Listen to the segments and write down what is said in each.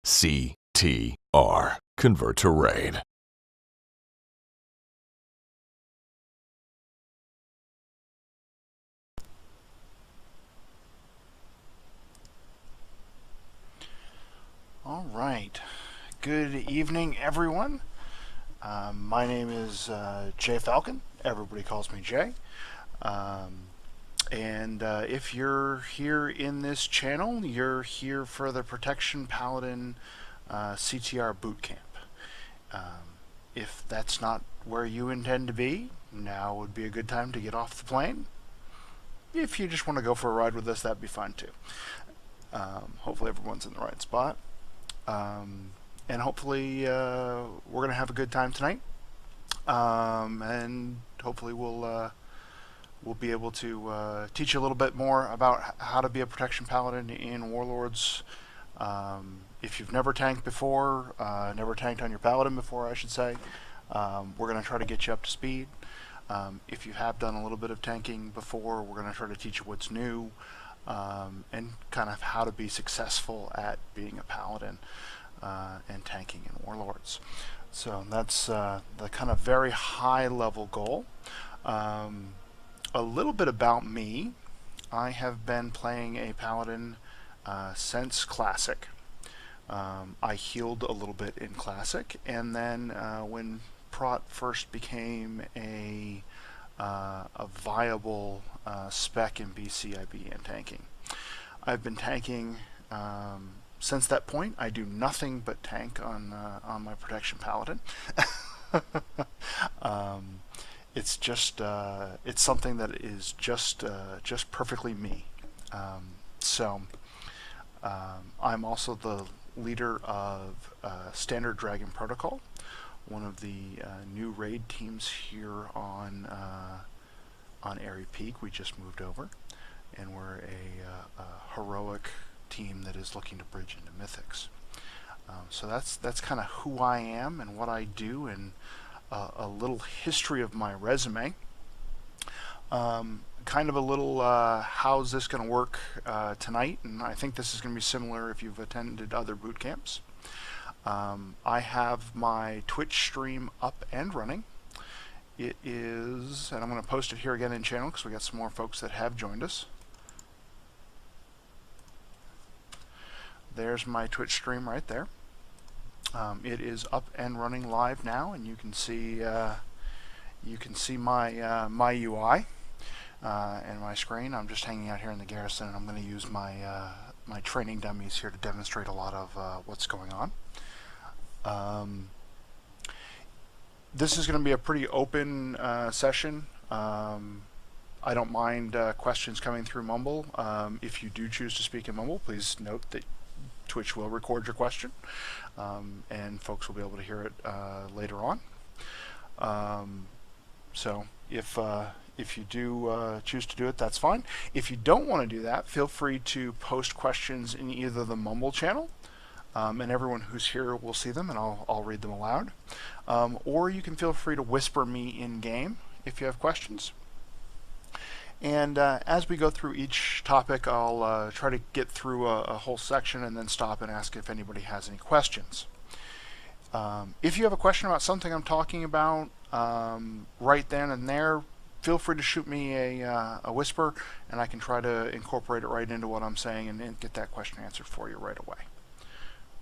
CTR. Convert to raid. All right. Good evening, everyone. My name is Jfalcon. Everybody calls me Jay. If you're here in this channel, you're here for the Protection Paladin CTR Bootcamp. If that's not where you intend to be, now would be a good time to get off the plane. If you just want to go for a ride with us, that'd be fine too. Hopefully everyone's in the right spot. And hopefully we're going to have a good time tonight. And hopefully we'll be able to teach you a little bit more about how to be a Protection Paladin in Warlords. If you've never tanked before, never tanked on your Paladin before, I should say, we're going to try to get you up to speed. If you have done a little bit of tanking before, we're going to try to teach you what's new, and kind of how to be successful at being a Paladin and tanking in Warlords. So that's the kind of very high level goal. A little bit about me. I have been playing a Paladin since Classic. I healed a little bit in Classic, and then when Prot first became a viable spec in BC, I began tanking. I've been tanking since that point. I do nothing but tank on my Protection Paladin. It's just it's something that is just perfectly me. I'm also the leader of Standard Dragon Protocol, one of the new raid teams here on Airy Peak. We just moved over, and we're a heroic team that is looking to bridge into Mythics. So that's kind of who I am and what I do, and a little history of my resume. Kind of a little how's this going to work tonight, and I think this is going to be similar if you've attended other boot camps. I have my Twitch stream up and running. It is, and I'm going to post it here again in channel because we got some more folks that have joined us. There's my Twitch stream right there. It is up and running live now, and you can see my my UI and my screen. I'm just hanging out here in the garrison, and I'm going to use my my training dummies here to demonstrate a lot of what's going on. This is going to be a pretty open session. I don't mind questions coming through Mumble. If you do choose to speak in Mumble, please note that Twitch will record your question, and folks will be able to hear it later on. So if you do choose to do it, that's fine. If you don't want to do that, feel free to post questions in either the Mumble channel, and everyone who's here will see them, and I'll read them aloud. Or you can feel free to whisper me in game if you have questions. And as we go through each topic, I'll try to get through a whole section and then stop and ask if anybody has any questions. If you have a question about something I'm talking about right then and there, feel free to shoot me a whisper, and I can try to incorporate it right into what I'm saying and get that question answered for you right away.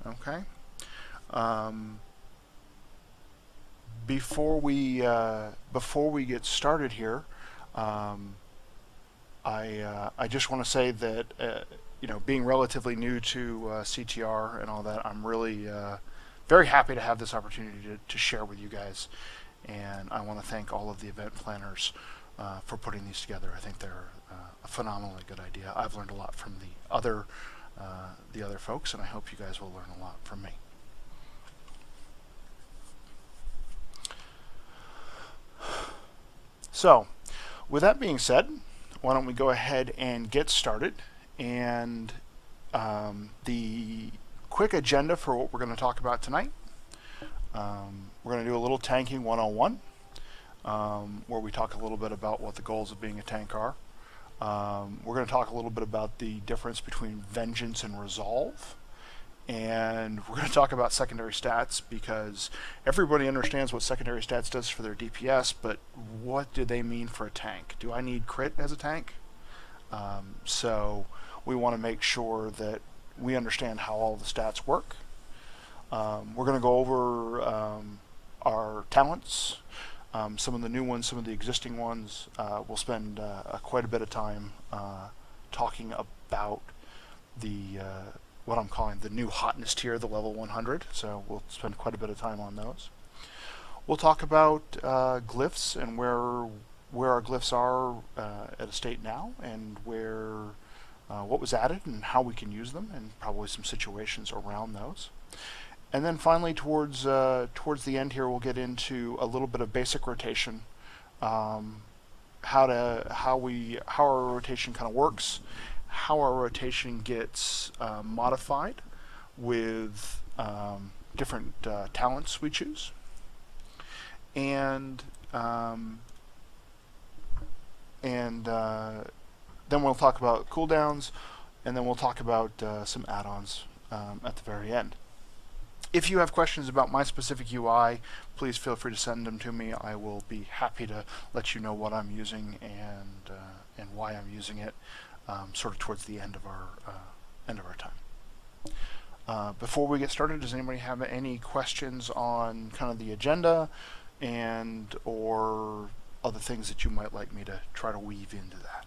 Okay. Before we get started here, I just want to say that being relatively new to CTR and all that, I'm really very happy to have this opportunity to share with you guys, and I want to thank all of the event planners for putting these together. I think they're a phenomenally good idea. I've learned a lot from the other folks, and I hope you guys will learn a lot from me. So, with that being said, why don't we go ahead and get started? And the quick agenda for what we're going to talk about tonight. We're going to do a little tanking 101, where we talk a little bit about what the goals of being a tank are. We're going to talk a little bit about the difference between vengeance and resolve, And we're going to talk about secondary stats because everybody understands what secondary stats does for their DPS, but what do they mean for a tank? Do I need crit as a tank? So we want to make sure that we understand how all the stats work. We're going to go over our talents, some of the new ones, some of the existing ones. We'll spend quite a bit of time talking about the what I'm calling the new hotness tier, the level 100. So we'll spend quite a bit of time on those. We'll talk about glyphs and where our glyphs are at a state now, and where what was added and how we can use them, and probably some situations around those. And then finally, towards the end here, we'll get into a little bit of basic rotation, how our rotation kind of works, how our rotation gets modified with different talents we choose, and then we'll talk about cooldowns, and then we'll talk about some add-ons at the very end. If you have questions about my specific UI, please feel free to send them to me. I will be happy to let you know what I'm using and why I'm using it, sort of towards the end of our time. Before we get started, does anybody have any questions on kind of the agenda and or other things that you might like me to try to weave into that?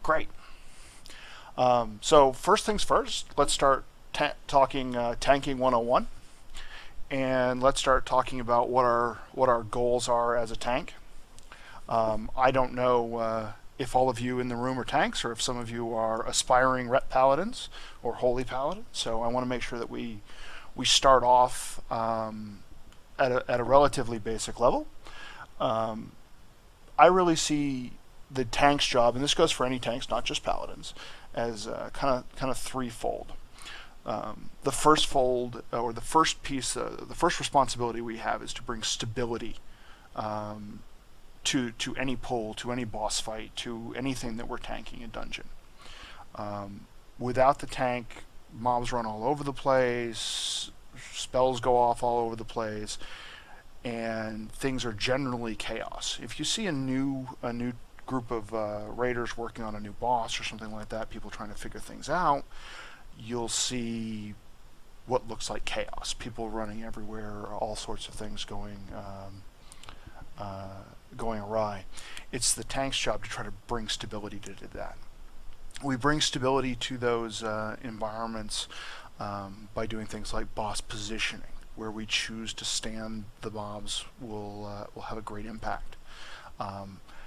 Great. So first things first, let's start talking tanking 101, and let's start talking about what our goals are as a tank. I don't know if all of you in the room are tanks, or if some of you are aspiring rep paladins or holy paladins. So I want to make sure that we start off at a relatively basic level. I really see the tank's job, and this goes for any tanks, not just paladins, as kind of threefold. The first fold, or the first piece, the first responsibility we have is to bring stability to any pull, to any boss fight, to anything that we're tanking in dungeon. Without the tank, mobs run all over the place, spells go off all over the place, and things are generally chaos. If you see a new group of raiders working on a new boss or something like that, people trying to figure things out, you'll see what looks like chaos. People running everywhere, all sorts of things going awry. It's the tank's job to try to bring stability to that. We bring stability to those environments by doing things like boss positioning. Where we choose to stand the mobs will have a great impact.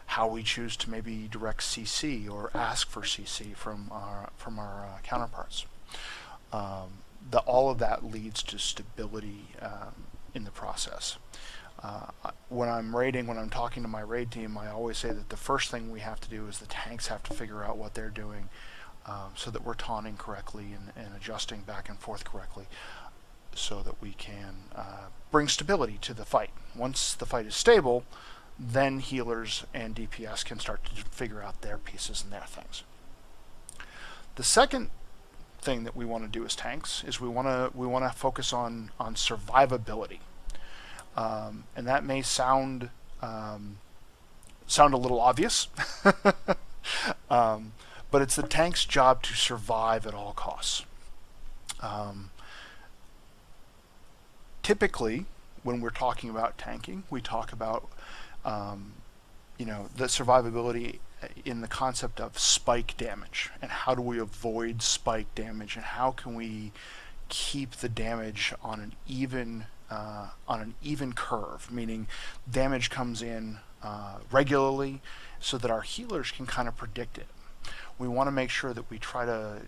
How we choose to maybe direct CC or ask for CC from our counterparts. All of that leads to stability in the process. When I'm raiding, when I'm talking to my raid team, I always say that the first thing we have to do is the tanks have to figure out what they're doing, so that we're taunting correctly and adjusting back and forth correctly, so that we can bring stability to the fight. Once the fight is stable, then healers and DPS can start to figure out their pieces and their things. The second thing that we want to do as tanks is we want to focus on survivability, and that may sound a little obvious, but it's the tank's job to survive at all costs. Typically, when we're talking about tanking, we talk about the survivability in the concept of spike damage, and how do we avoid spike damage, and how can we keep the damage on an even curve, meaning damage comes in regularly so that our healers can kind of predict it. We want to make sure that we try to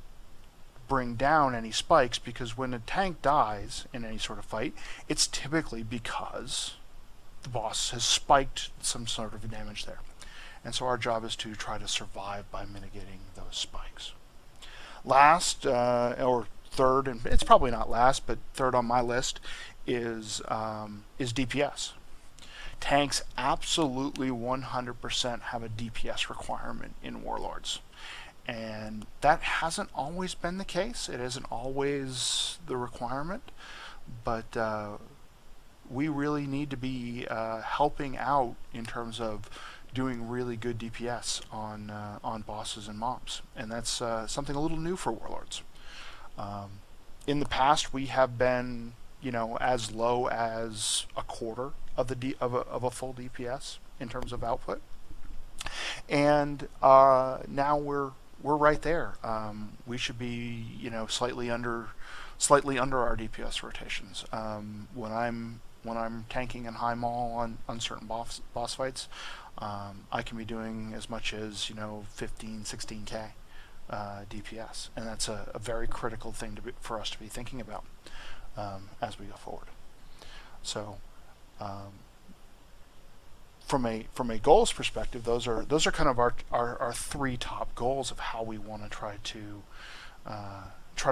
bring down any spikes, because when a tank dies in any sort of fight, it's typically because the boss has spiked some sort of damage there. And so our job is to try to survive by mitigating those spikes. Last, or third, and it's probably not last, but third on my list is DPS. tanks absolutely 100% have a DPS requirement in Warlords. And that hasn't always been the case. It isn't always the requirement, but we really need to be helping out in terms of doing really good DPS on bosses and mobs, and that's something a little new for Warlords. In the past, we have been, as low as a quarter of of a full DPS in terms of output, and now we're right there. We should be, slightly under our DPS rotations. When I'm tanking in high maul on certain boss fights, I can be doing as much as 15, 16k DPS, and that's a very critical thing for us to be thinking about as we go forward. So, from a goals perspective, those are kind of our three top goals of how we want to try to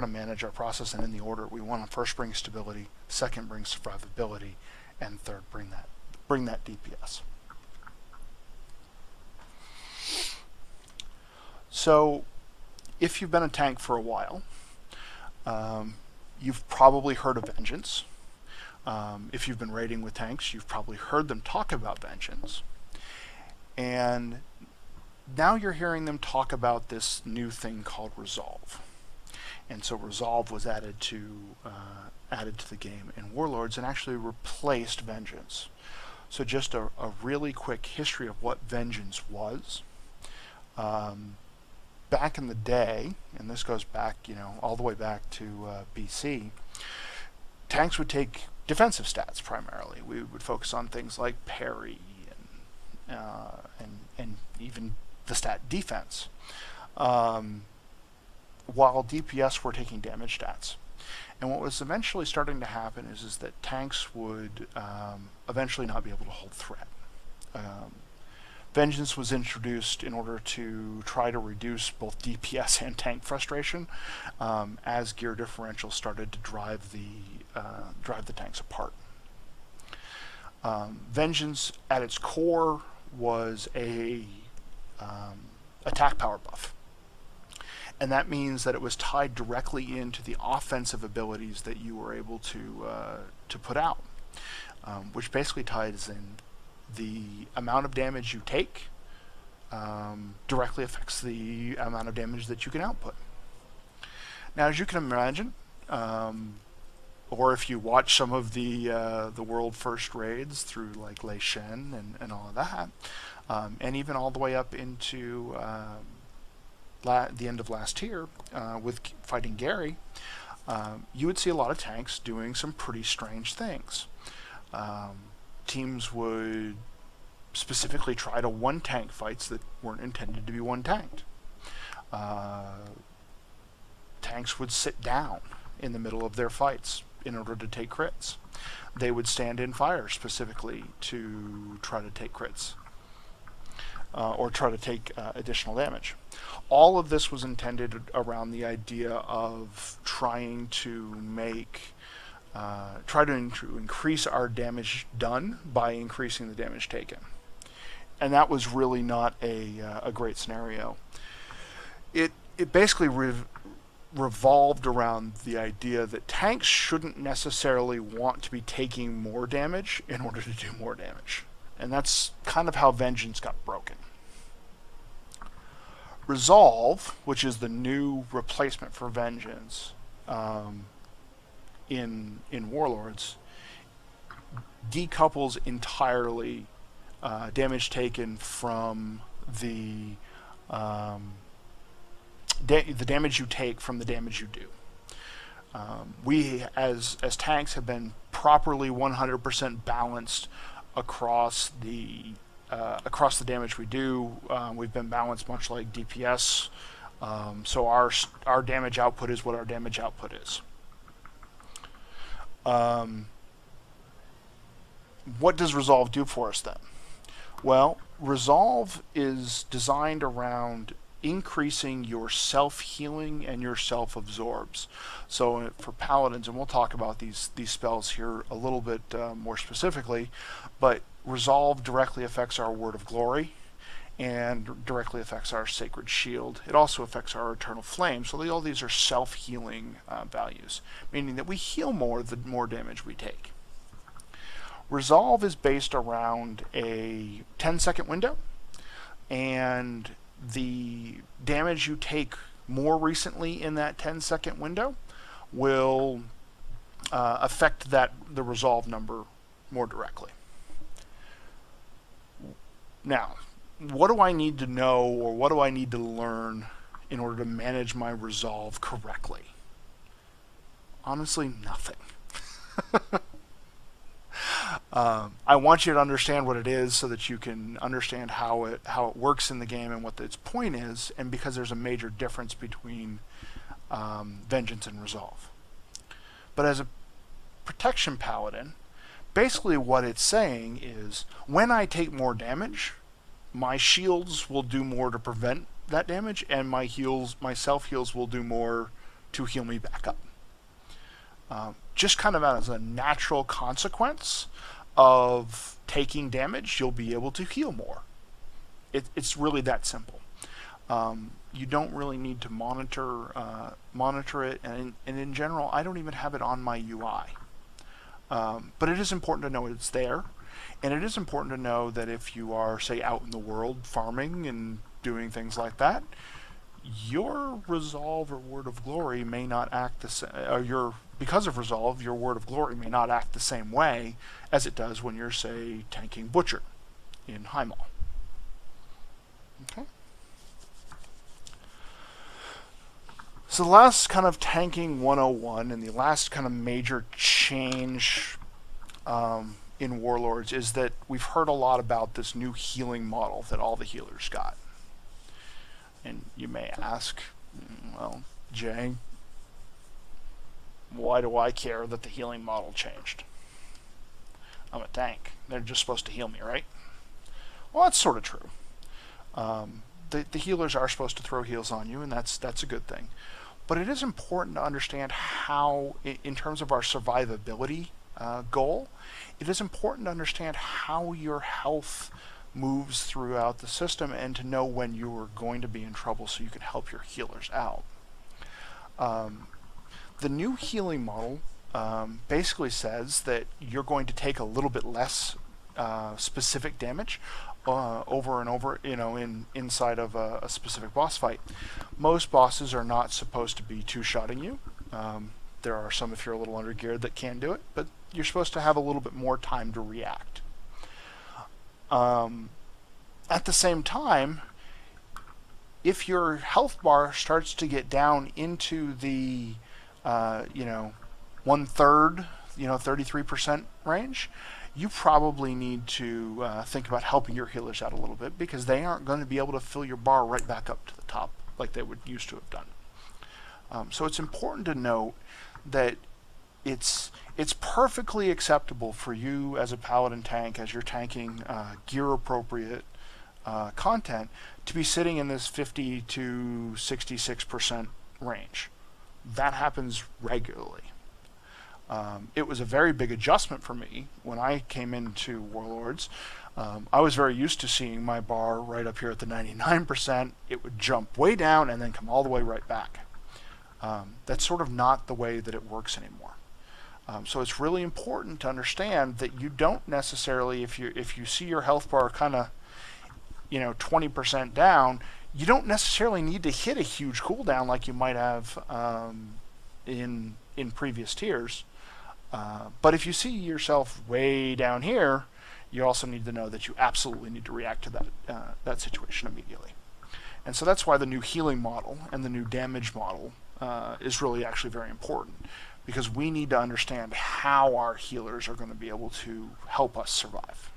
manage our process, and in the order we want to first bring stability, second bring survivability, and third bring that DPS. So, if you've been a tank for a while, you've probably heard of Vengeance. If you've been raiding with tanks, you've probably heard them talk about Vengeance. And now you're hearing them talk about this new thing called Resolve. And so Resolve was added to the game in Warlords and actually replaced Vengeance. So just a really quick history of what Vengeance was. Back in the day, and this goes back, all the way back to BC, tanks would take defensive stats primarily. We would focus on things like parry and even the stat defense, while DPS were taking damage stats. And what was eventually starting to happen is that tanks would eventually not be able to hold threat. Vengeance was introduced in order to try to reduce both DPS and tank frustration as gear differentials started to drive the tanks apart. Vengeance, at its core, was a attack power buff, and that means that it was tied directly into the offensive abilities that you were able to put out, which basically ties in the amount of damage you take directly affects the amount of damage that you can output. Now, as you can imagine, or if you watch some of the world first raids through like Lei Shen and all of that, and even all the way up into the end of last tier with fighting Gary, you would see a lot of tanks doing some pretty strange things. Teams would specifically try to one-tank fights that weren't intended to be one-tanked. Tanks would sit down in the middle of their fights in order to take crits. They would stand in fire specifically to try to take crits or try to take additional damage. All of this was intended around the idea of trying to increase our damage done by increasing the damage taken. And that was really not a great scenario. It basically revolved around the idea that tanks shouldn't necessarily want to be taking more damage in order to do more damage. And that's kind of how Vengeance got broken. Resolve, which is the new replacement for Vengeance, in Warlords, decouples entirely damage taken from the damage you take from the damage you do. We as tanks have been properly 100% balanced across the damage we do. We've been balanced much like DPS, so our damage output is what our damage output is. What does Resolve do for us then? Well, Resolve is designed around increasing your self-healing and your self-absorbs. So for Paladins, and we'll talk about these spells here a little bit more specifically, but Resolve directly affects our Word of Glory and directly affects our Sacred Shield. It also affects our Eternal Flame, so all these are self-healing values, meaning that we heal more the more damage we take. Resolve is based around a 10-second window, and the damage you take more recently in that 10-second window will affect the resolve number more directly. Now, what do I need to know, or what do I need to learn in order to manage my resolve correctly? Honestly, nothing. I want you to understand what it is so that you can understand how it works in the game and what its point is, and because there's a major difference between Vengeance and Resolve. But as a Protection Paladin, basically what it's saying is, when I take more damage, my shields will do more to prevent that damage, and my self-heals will do more to heal me back up. Just kind of as a natural consequence of taking damage, you'll be able to heal more. It's really that simple. You don't really need to monitor it, and in general, I don't even have it on my UI. But it is important to know it's there, and it is important to know that if you are, say, out in the world farming and doing things like that, your Resolve or Word of Glory may not act the same, because of Resolve, your Word of Glory may not act the same way as it does when you're, say, tanking Butcher in High Maul. Okay. So the last kind of tanking 101 and the last kind of major change in Warlords is that we've heard a lot about this new healing model that all the healers got. And you may ask, well, Jay, why do I care that the healing model changed? I'm a tank. They're just supposed to heal me, right? Well, that's sort of true. The healers are supposed to throw heals on you, and that's a good thing. But it is important to understand how, in terms of our survivability goal, it is important to understand how your health moves throughout the system and to know when you are going to be in trouble so you can help your healers out. The new healing model basically says that you're going to take a little bit less specific damage over and over, inside of a specific boss fight. Most bosses are not supposed to be two-shotting you. There are some, if you're a little under-geared, that can do it, but you're supposed to have a little bit more time to react. At the same time, if your health bar starts to get down into the 1/3, 33% range, you probably need to think about helping your healers out a little bit, because they aren't going to be able to fill your bar right back up to the top like they would used to have done. So it's important to note that it's perfectly acceptable for you as a Paladin tank, as you're tanking gear appropriate content, to be sitting in this 50 to 66% range. That happens regularly. It was a very big adjustment for me when I came into Warlords. I was very used to seeing my bar right up here at the 99%. It would jump way down and then come all the way right back. That's sort of not the way that it works anymore. So it's really important to understand that you don't necessarily, if you see your health bar kind of 20% down, you don't necessarily need to hit a huge cooldown like you might have in previous tiers. But if you see yourself way down here, you also need to know that you absolutely need to react to that situation immediately. And so that's why the new healing model and the new damage model is really actually very important, because we need to understand how our healers are going to be able to help us survive.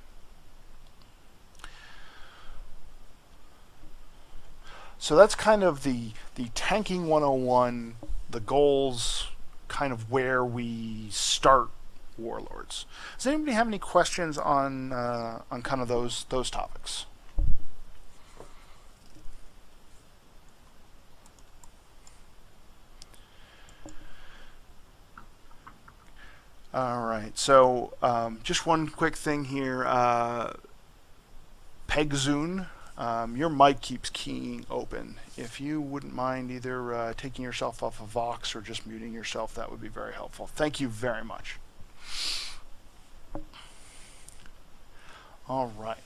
So that's kind of the tanking 101, the goals, kind of where we start Warlords. Does anybody have any questions on kind of those topics? All right. So just one quick thing here. Pegzoon, your mic keeps keying open. If you wouldn't mind either taking yourself off of Vox or just muting yourself, that would be very helpful. Thank you very much. All right.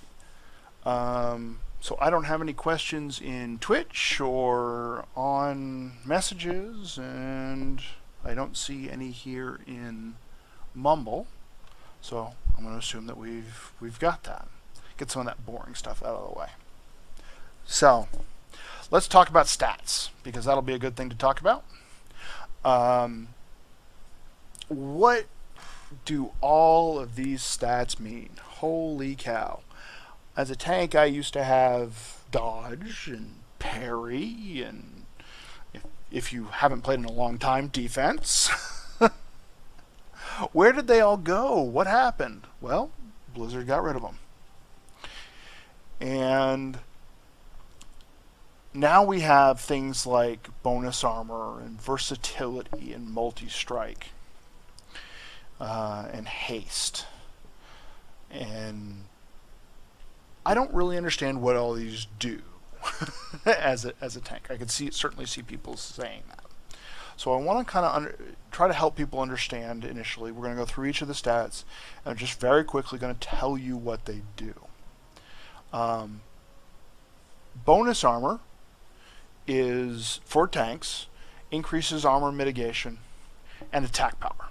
So I don't have any questions in Twitch or on messages, and I don't see any here in Mumble. So I'm going to assume that we've got that. Get some of that boring stuff out of the way. So let's talk about stats, because that'll be a good thing to talk about. What do all of these stats mean? Holy cow. As a tank, I used to have dodge and parry, and if you haven't played in a long time, defense. Where did they all go? What happened? Well, Blizzard got rid of them. And now we have things like bonus armor and versatility and multi-strike and haste. And I don't really understand what all these do as a tank. I could certainly see people saying that. So I want to kind of try to help people understand initially. We're going to go through each of the stats, and I'm just very quickly going to tell you what they do. Bonus armor is, for tanks, increases armor mitigation and attack power.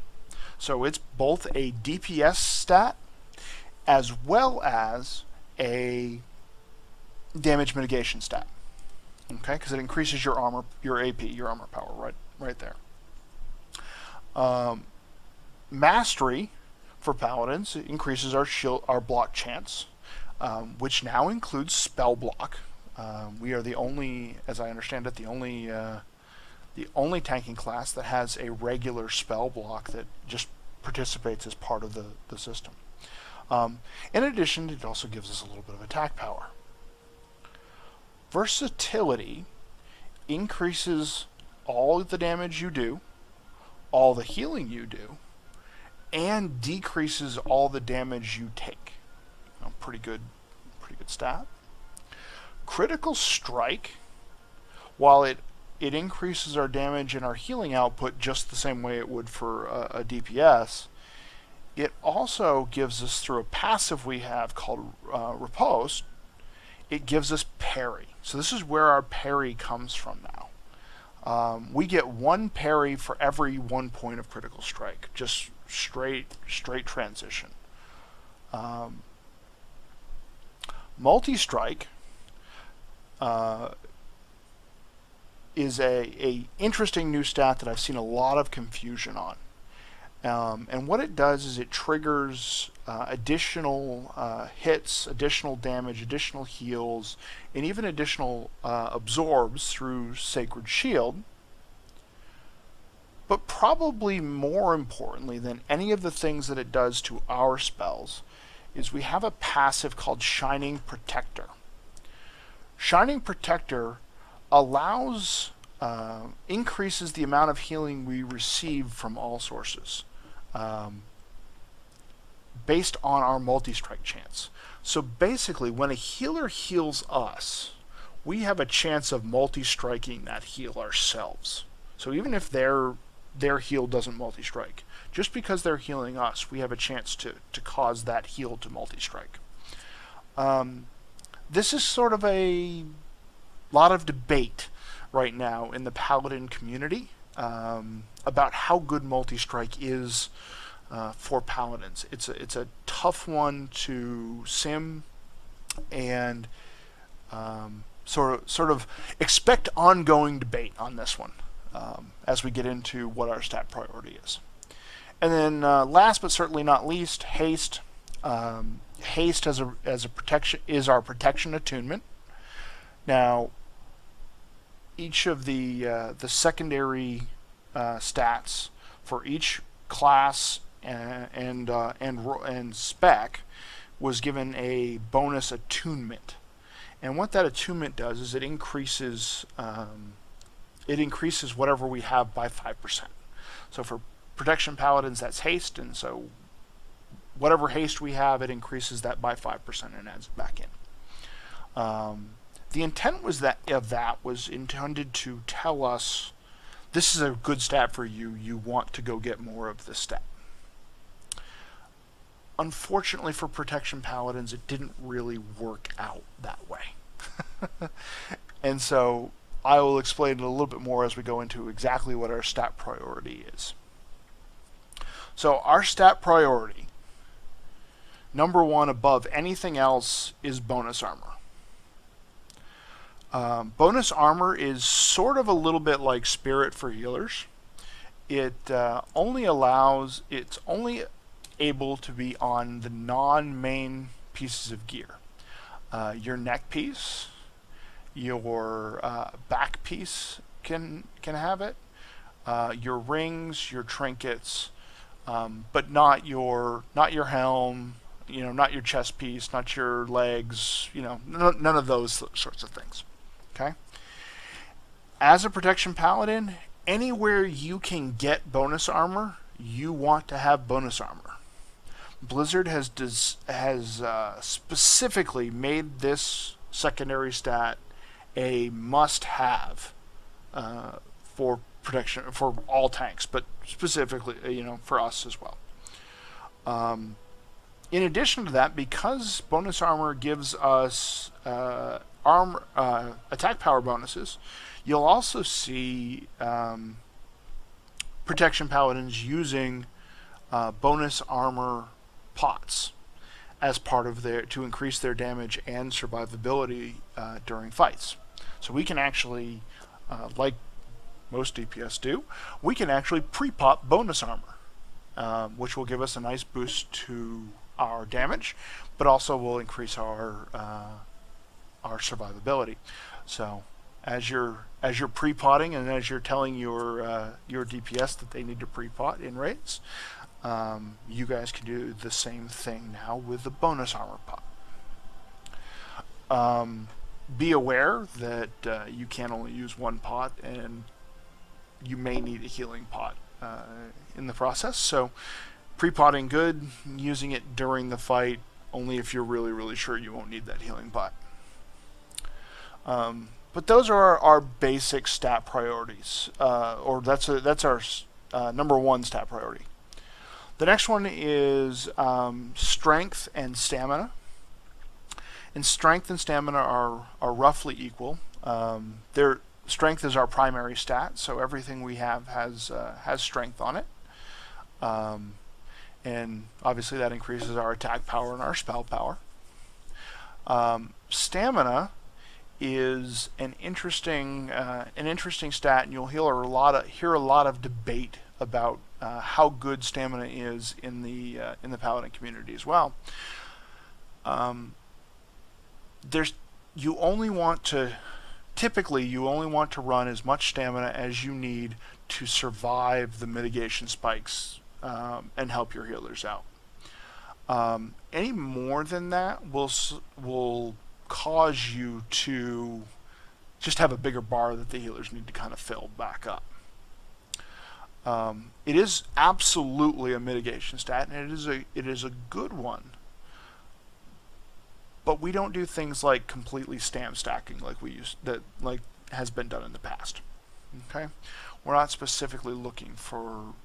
So it's both a DPS stat as well as a damage mitigation stat. Okay, because it increases your armor, your AP, your armor power, right there. Mastery for paladins increases our shield, our block chance, which now includes spell block. We are the only, as I understand it, the only tanking class that has a regular spell block that just participates as part of the system. In addition, it also gives us a little bit of attack power. Versatility increases all the damage you do, all the healing you do, and decreases all the damage you take. Pretty good stat. Critical strike, while it increases our damage and our healing output just the same way it would for a DPS, it also gives us, through a passive we have called Riposte, it gives us parry. So this is where our parry comes from now. We get one parry for every 1 point of critical strike, just straight transition. Multi-strike is a interesting new stat that I've seen a lot of confusion on. And what it does is it triggers additional hits, additional damage, additional heals, and even additional absorbs through Sacred Shield. But probably more importantly than any of the things that it does to our spells is we have a passive called Shining Protector. Shining Protector allows, increases the amount of healing we receive from all sources, based on our multi-strike chance. So basically, when a healer heals us, we have a chance of multi-striking that heal ourselves. So even if their heal doesn't multi-strike, just because they're healing us, we have a chance to cause that heal to multi-strike. This is sort of a lot of debate right now in the Paladin community about how good multi-strike is for Paladins. It's a tough one to sim, and sort of expect ongoing debate on this one as we get into what our stat priority is. And then last but certainly not least, haste. Haste as a protection is our protection attunement. Now, each of the secondary stats for each class and spec was given a bonus attunement, and what that attunement does is it increases whatever we have by 5%. So for protection paladins, that's haste, and so whatever haste we have, it increases that by 5% and adds it back in. The intent was that was intended to tell us this is a good stat for you. You want to go get more of this stat. Unfortunately for protection paladins, it didn't really work out that way. And so I will explain it a little bit more as we go into exactly what our stat priority is. So our stat priority, number one above anything else, is bonus armor. Bonus armor is sort of a little bit like spirit for healers. It's only able to be on the non-main pieces of gear. Your neck piece, your back piece can have it, your rings, your trinkets, but not your helm, not your chest piece, not your legs, none of those sorts of things. Okay. As a protection paladin, anywhere you can get bonus armor, you want to have bonus armor. Blizzard has specifically made this secondary stat a must-have for protection for all tanks, but specifically, for us as well. In addition to that, because bonus armor gives us attack power bonuses, you'll also see protection paladins using bonus armor pots as part of to increase their damage and survivability during fights. So we can actually, like most DPS do, we can actually pre-pop bonus armor, which will give us a nice boost to our damage, but also will increase our survivability. So as you're pre-potting and as you're telling your DPS that they need to pre-pot in raids, you guys can do the same thing now with the bonus armor pot. Be aware that you can only use one pot, and you may need a healing pot in the process. So pre-potting good, using it during the fight only if you're really, really sure you won't need that healing pot. But those are our basic stat priorities, or that's our number one stat priority. The next one is strength and stamina. And strength and stamina are roughly equal. Their strength is our primary stat, so everything we have has strength on it. And obviously that increases our attack power and our spell power. Stamina is an interesting stat, and you'll hear a lot of debate about how good stamina is in the Paladin community as well. You only want to run as much stamina as you need to survive the mitigation spikes and help your healers out. Any more than that will cause you to just have a bigger bar that the healers need to kind of fill back up. It is absolutely a mitigation stat, and it is a good one. But we don't do things like completely stam stacking like has been done in the past. Okay, we're not specifically looking for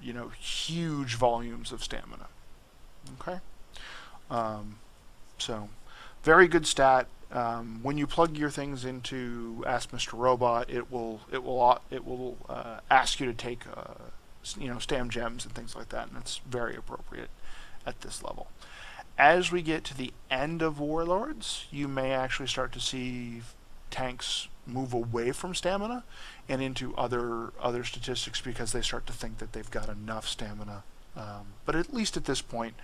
huge volumes of stamina. Okay, so very good stat. When you plug your things into Ask Mr. Robot, it will ask you to take stam gems and things like that, and it's very appropriate at this level. As we get to the end of Warlords, you may actually start to see tanks move away from stamina and into other statistics because they start to think that they've got enough stamina. But at least at this point,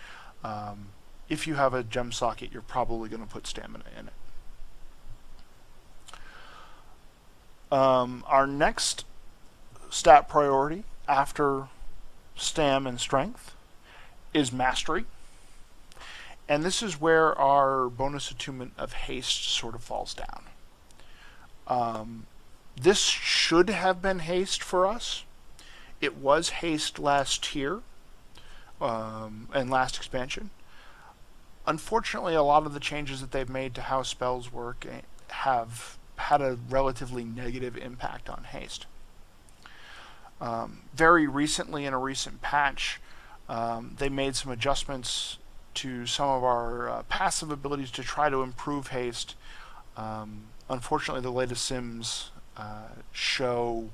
if you have a gem socket, you're probably going to put stamina in it. Our next stat priority after stam and strength is mastery. And this is where our bonus attunement of haste sort of falls down. This should have been haste for us. It was haste last year and last expansion. Unfortunately, a lot of the changes that they've made to how spells work have had a relatively negative impact on haste. Very recently, in a recent patch, they made some adjustments to some of our passive abilities to try to improve haste. Unfortunately, the latest sims show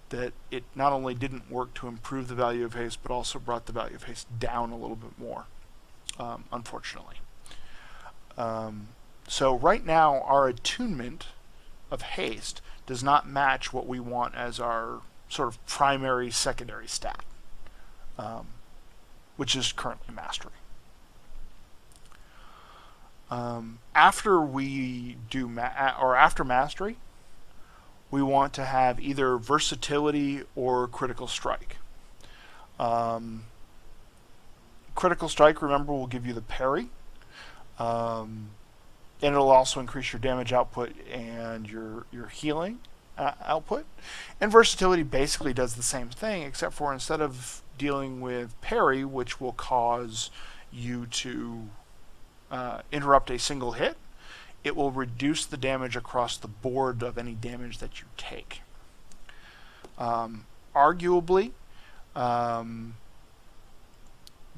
that it not only didn't work to improve the value of haste, but also brought the value of haste down a little bit more, unfortunately. So right now, our attunement of haste does not match what we want as our sort of primary, secondary stat, which is currently mastery. After we do after mastery, we want to have either versatility or critical strike. Critical strike, remember, will give you the parry, and it'll also increase your damage output and your healing output. And versatility basically does the same thing, except for instead of dealing with parry, which will cause you to interrupt a single hit, it will reduce the damage across the board of any damage that you take. Arguably,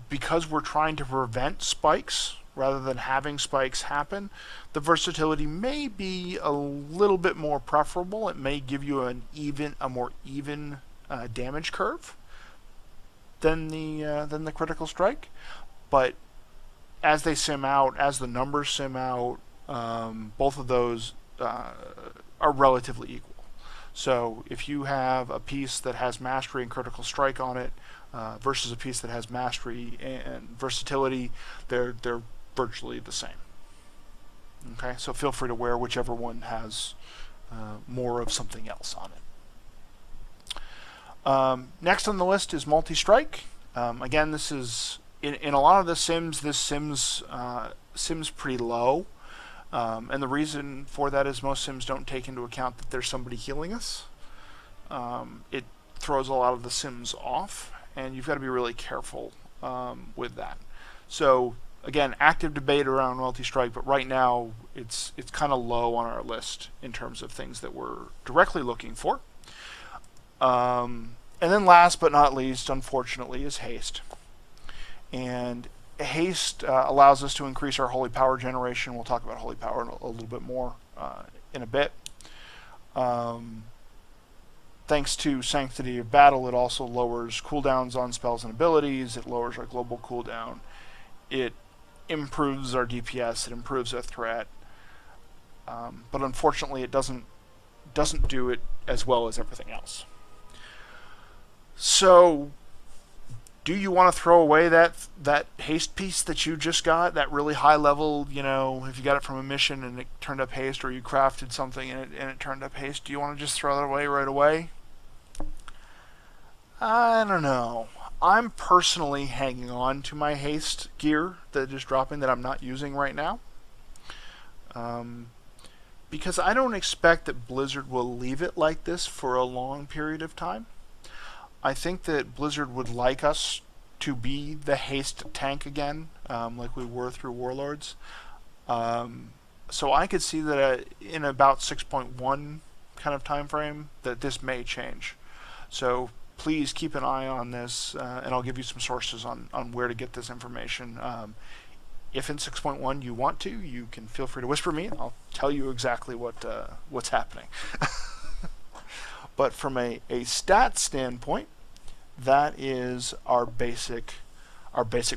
because we're trying to prevent spikes rather than having spikes happen, the versatility may be a little bit more preferable. It may give you a more even damage curve than the critical strike, but as they sim out, as the numbers sim out, both of those are relatively equal. So if you have a piece that has mastery and critical strike on it versus a piece that has mastery and versatility, they're virtually the same. Okay, so feel free to wear whichever one has more of something else on it. Next on the list is multi-strike. Again, this is in a lot of the sims. This sims pretty low, and the reason for that is most sims don't take into account that there's somebody healing us. It throws a lot of the sims off, and you've got to be really careful with that. So again, active debate around multi-strike, but right now it's kind of low on our list in terms of things that we're directly looking for. And then last but not least, unfortunately, is haste. And haste allows us to increase our holy power generation. We'll talk about holy power a little bit more in a bit. Thanks to Sanctity of Battle, it also lowers cooldowns on spells and abilities. It lowers our global cooldown. It improves our DPS. It improves our threat. But unfortunately, it doesn't do it as well as everything else. So, do you want to throw away that haste piece that you just got, that really high level, if you got it from a mission and it turned up haste, or you crafted something and it turned up haste, do you want to just throw that away right away? I don't know. I'm personally hanging on to my haste gear that is dropping that I'm not using right now. Because I don't expect that Blizzard will leave it like this for a long period of time. I think that Blizzard would like us to be the haste tank again, like we were through Warlords. So I could see that in about 6.1 kind of time frame that this may change. So please keep an eye on this, and I'll give you some sources on where to get this information. If in 6.1 you want to, you can feel free to whisper me, and I'll tell you exactly what's happening. But from a stat standpoint, that is our basic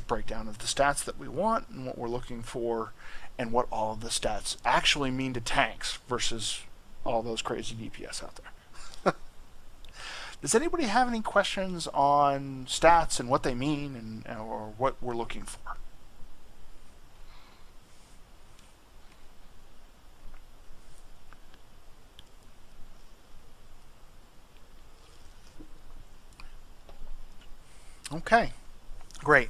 breakdown of the stats that we want and what we're looking for, and what all of the stats actually mean to tanks versus all those crazy DPS out there. Does anybody have any questions on stats and what they mean, and or what we're looking for? Okay, great.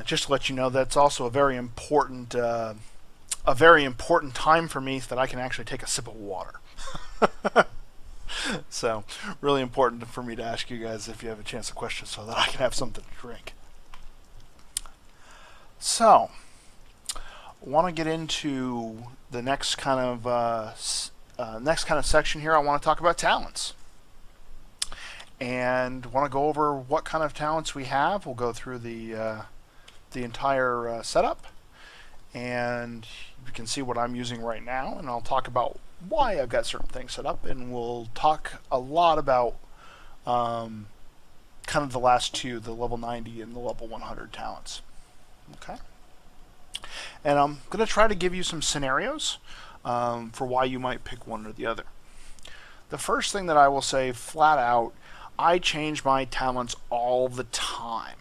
Just to let you know, that's also a very important time for me, so that I can actually take a sip of water. So really important for me to ask you guys if you have a chance to question so that I can have something to drink. So, I want to get into the next kind of section here. I want to talk about talents, and want to go over what kind of talents we have. We'll go through the entire setup, and you can see what I'm using right now, and I'll talk about why I've got certain things set up, and we'll talk a lot about kind of the last two, the level 90 and the level 100 talents. Okay, and I'm going to try to give you some scenarios for why you might pick one or the other. The first thing that I will say flat out, I change my talents all the time.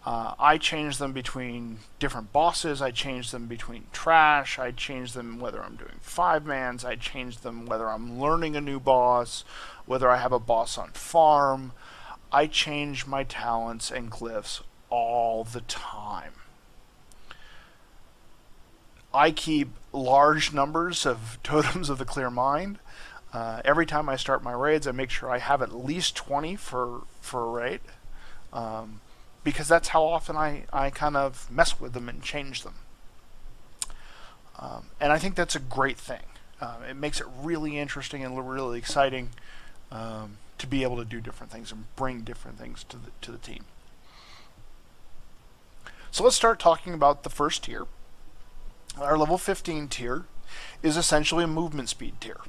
I change them between different bosses, I change them between trash, I change them whether I'm doing 5-mans, I change them whether I'm learning a new boss, whether I have a boss on farm. I change my talents and glyphs all the time. I keep large numbers of totems of the clear mind. Every time I start my raids, I make sure I have at least 20 for a raid. Because that's how often I kind of mess with them and change them. And I think that's a great thing. It makes it really interesting and really exciting to be able to do different things and bring different things to the team. So let's start talking about the first tier. Our level 15 tier is essentially a movement speed tier.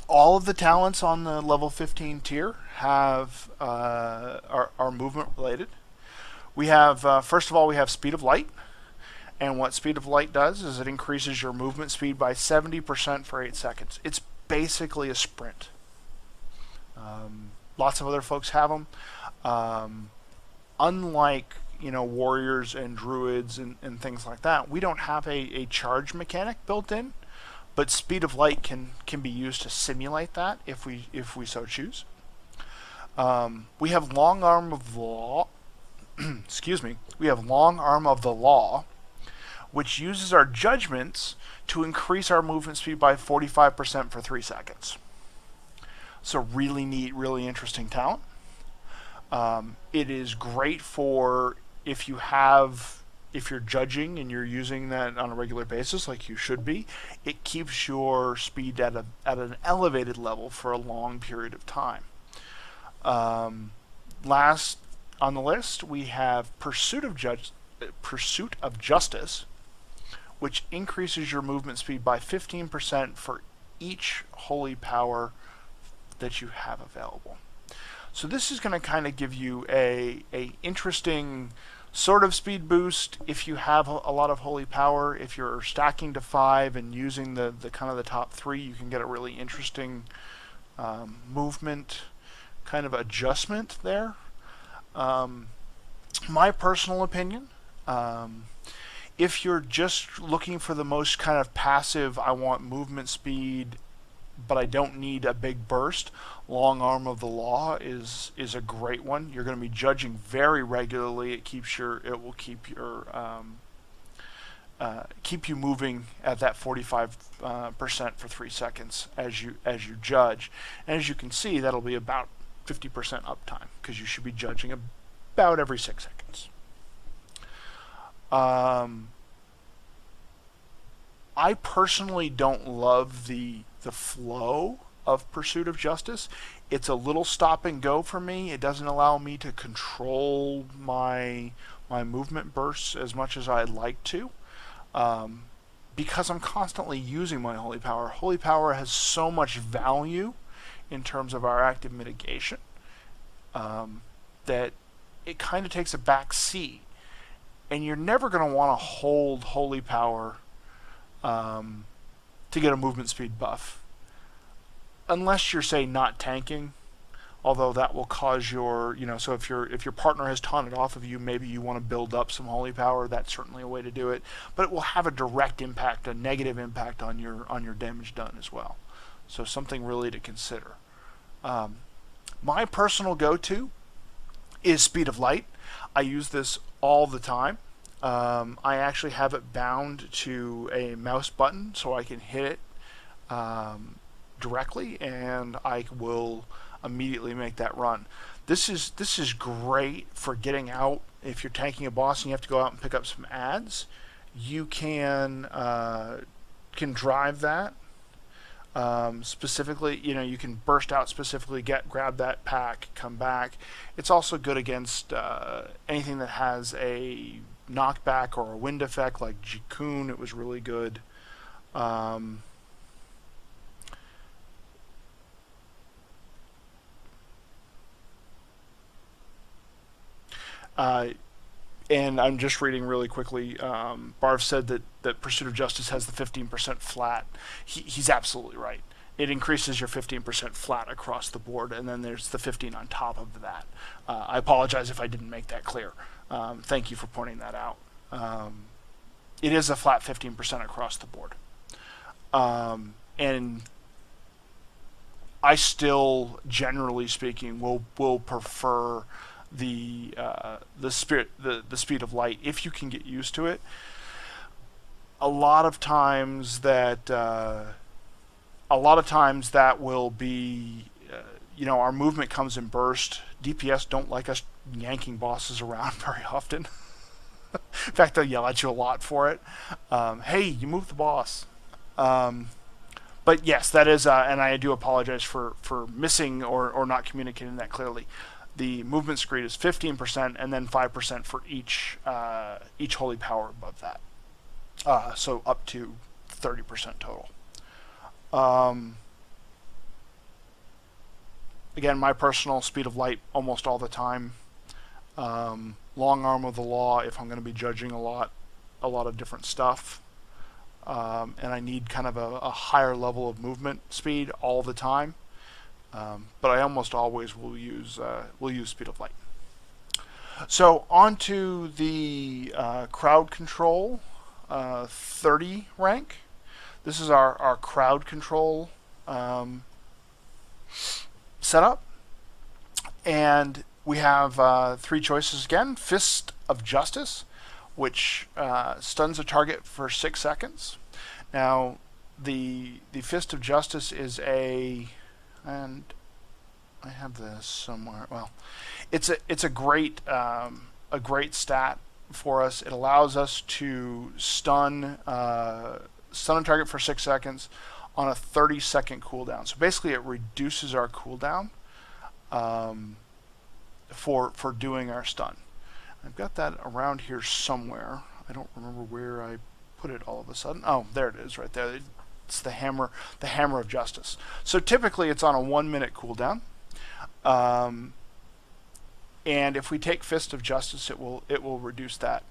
All of the talents on the level 15 tier have are movement related. We have first of all, we have speed of light, and what speed of light does is it increases your movement speed by 70% for 8 seconds. It's basically a sprint. Lots of other folks have them. Unlike warriors and druids and things like that, we don't have a charge mechanic built in. But speed of light can be used to simulate that if we so choose. We have long arm of the law. Excuse me. We have long arm of the law, which uses our judgments to increase our movement speed by 45% for 3 seconds. So really neat, really interesting talent. It is great for if you're judging and you're using that on a regular basis like you should be. It keeps your speed at an elevated level for a long period of time. Last on the list, we have Pursuit of Justice, which increases your movement speed by 15% for each holy power that you have available. So this is going to kind of give you a interesting sort of speed boost if you have a lot of holy power. If you're stacking to 5 and using the kind of the top 3, you can get a really interesting movement kind of adjustment there. My personal opinion, if you're just looking for the most kind of passive, I want movement speed but I don't need a big burst, long arm of the law is a great one. You're going to be judging very regularly. It will keep you moving at that 45% for 3 seconds as you judge. And as you can see, that'll be about 50% uptime because you should be judging about every 6 seconds. I personally don't love the flow of Pursuit of Justice. It's a little stop and go for me. It doesn't allow me to control my movement bursts as much as I'd like to, because I'm constantly using my holy power. Holy power has so much value in terms of our active mitigation that it kind of takes a back seat, and you're never going to want to hold holy power to get a movement speed buff, unless you're, say, not tanking. Although that will cause your, so if your partner has taunted off of you, maybe you want to build up some holy power. That's certainly a way to do it. But it will have a direct impact, a negative impact on your damage done as well. So something really to consider. My personal go-to is Speed of Light. I use this all the time. I actually have it bound to a mouse button so I can hit it directly, and I will immediately make that run. This is great for getting out. If you're tanking a boss and you have to go out and pick up some adds, you can drive that. Specifically, you can burst out specifically, grab that pack, come back. It's also good against anything that has a knockback or a wind effect, like Jfalcon. It was really good. And I'm just reading really quickly. Barv said that Pursuit of Justice has the 15% flat. He's absolutely right. It increases your 15% flat across the board, and then there's the 15 on top of that. I apologize if I didn't make that clear. Thank you for pointing that out. It is a flat 15% across the board. And I still, generally speaking, will prefer the speed of light if you can get used to it. A lot of times that will be, our movement comes in burst. DPS don't like us yanking bosses around very often. In fact, they'll yell at you a lot for it. Hey, you moved the boss. But yes, that is, and I do apologize for missing or not communicating that clearly. The movement speed is 15%, and then 5% for each holy power above that. So up to 30% total. Again, my personal speed of light almost all the time. Long arm of the law if I'm going to be judging a lot of different stuff. And I need kind of a higher level of movement speed all the time. But I almost always will use speed of light. So on to the crowd control 30 rank. This is our crowd control setup, and we have 3 choices again. Fist of Justice, which stuns a target for 6 seconds. Now, the Fist of Justice is and I have this somewhere. Well, it's a great stat for us. It allows us to stun a target for 6 seconds on a 30-second cooldown. So basically, it reduces our cooldown for doing our stun. I've got that around here somewhere. I don't remember where I put it all of a sudden. Oh, there it is, right there. It's the hammer of justice. So typically it's on a 1-minute cooldown, and if we take Fist of Justice, it will reduce that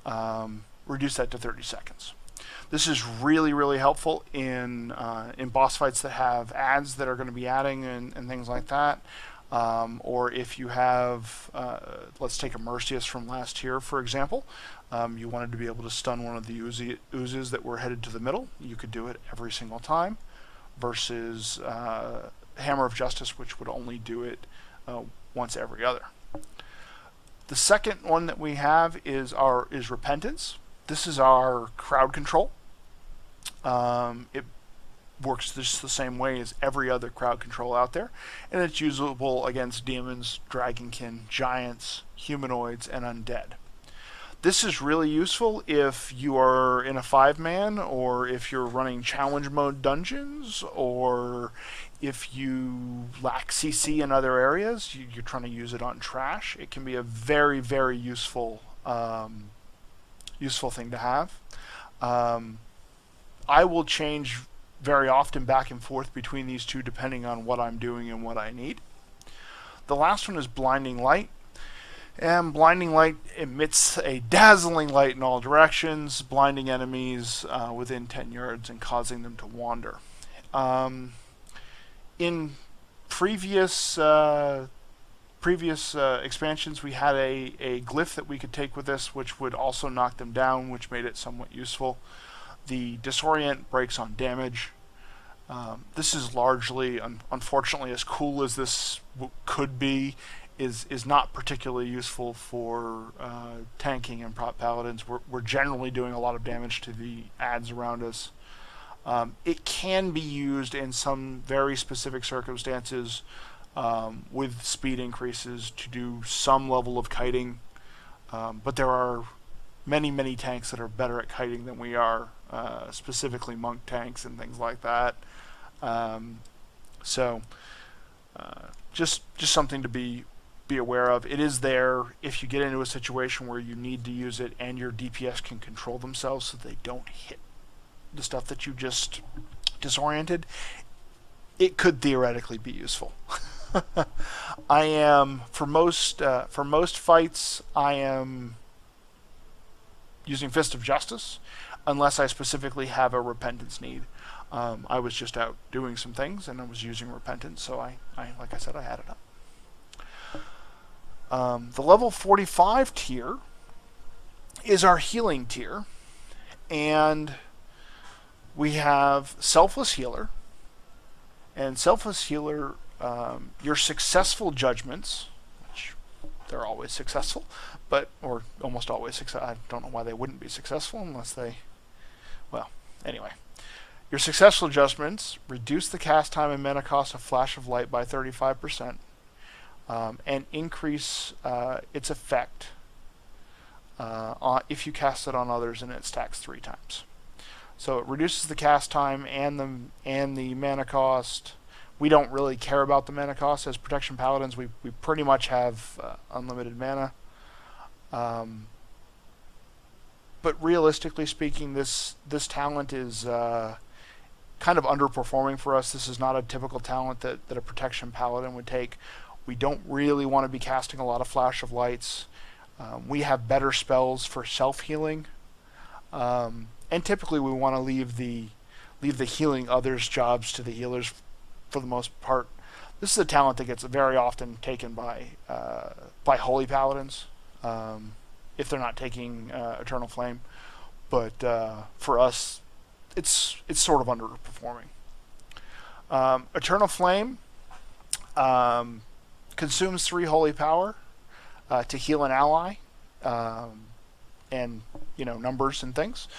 to 30 seconds. This is really, really helpful in boss fights that have adds that are going to be adding and things like that. Or if you have, let's take a Mercius from last year, for example. You wanted to be able to stun one of the oozes that were headed to the middle. You could do it every single time, versus Hammer of Justice, which would only do it once every other. The second one that we have is Repentance. This is our crowd control. It works just the same way as every other crowd control out there, and it's usable against demons, dragonkin, giants, humanoids, and undead. This is really useful if you are in a 5-man, or if you're running challenge mode dungeons, or if you lack CC in other areas, you're trying to use it on trash. It can be a very, very useful thing to have. I will change very often back and forth between these two depending on what I'm doing and what I need. The last one is Blinding Light. And Blinding Light emits a dazzling light in all directions, blinding enemies within 10 yards and causing them to wander. In previous expansions, we had a glyph that we could take with this, which would also knock them down, which made it somewhat useful. The Disorient breaks on damage. This is largely, unfortunately, as cool as this could be, is not particularly useful for tanking and prop paladins. We're generally doing a lot of damage to the adds around us. It can be used in some very specific circumstances with speed increases to do some level of kiting, but there are many tanks that are better at kiting than we are, specifically monk tanks and things like that. So just something to be aware of. It is there if you get into a situation where you need to use it and your DPS can control themselves so they don't hit the stuff that you just disoriented. It could theoretically be useful. I am for most fights I am using Fist of Justice unless I specifically have a repentance need. I was just out doing some things and I was using repentance, so I like I said, I had it up. The level 45 tier is our healing tier, and we have Selfless Healer. And Selfless Healer, your successful judgments, which they're always successful, or almost always successful. I don't know why they wouldn't be successful unless they, well, anyway. Your successful judgments reduce the cast time and mana cost of Flash of Light by 35%, and increase its effect if you cast it on others and it stacks 3 times. So it reduces the cast time and the mana cost. We don't really care about the mana cost as Protection Paladins. We pretty much have unlimited mana. But realistically speaking, this talent is kind of underperforming for us. This is not a typical talent that a Protection Paladin would take. We don't really want to be casting a lot of Flash of Lights. We have better spells for self-healing. And typically we want to leave the healing others jobs to the healers for the most part. This is a talent that gets very often taken by Holy Paladins, if they're not taking Eternal Flame. But for us, it's sort of underperforming. Eternal Flame consumes 3 holy power to heal an ally, and numbers and things,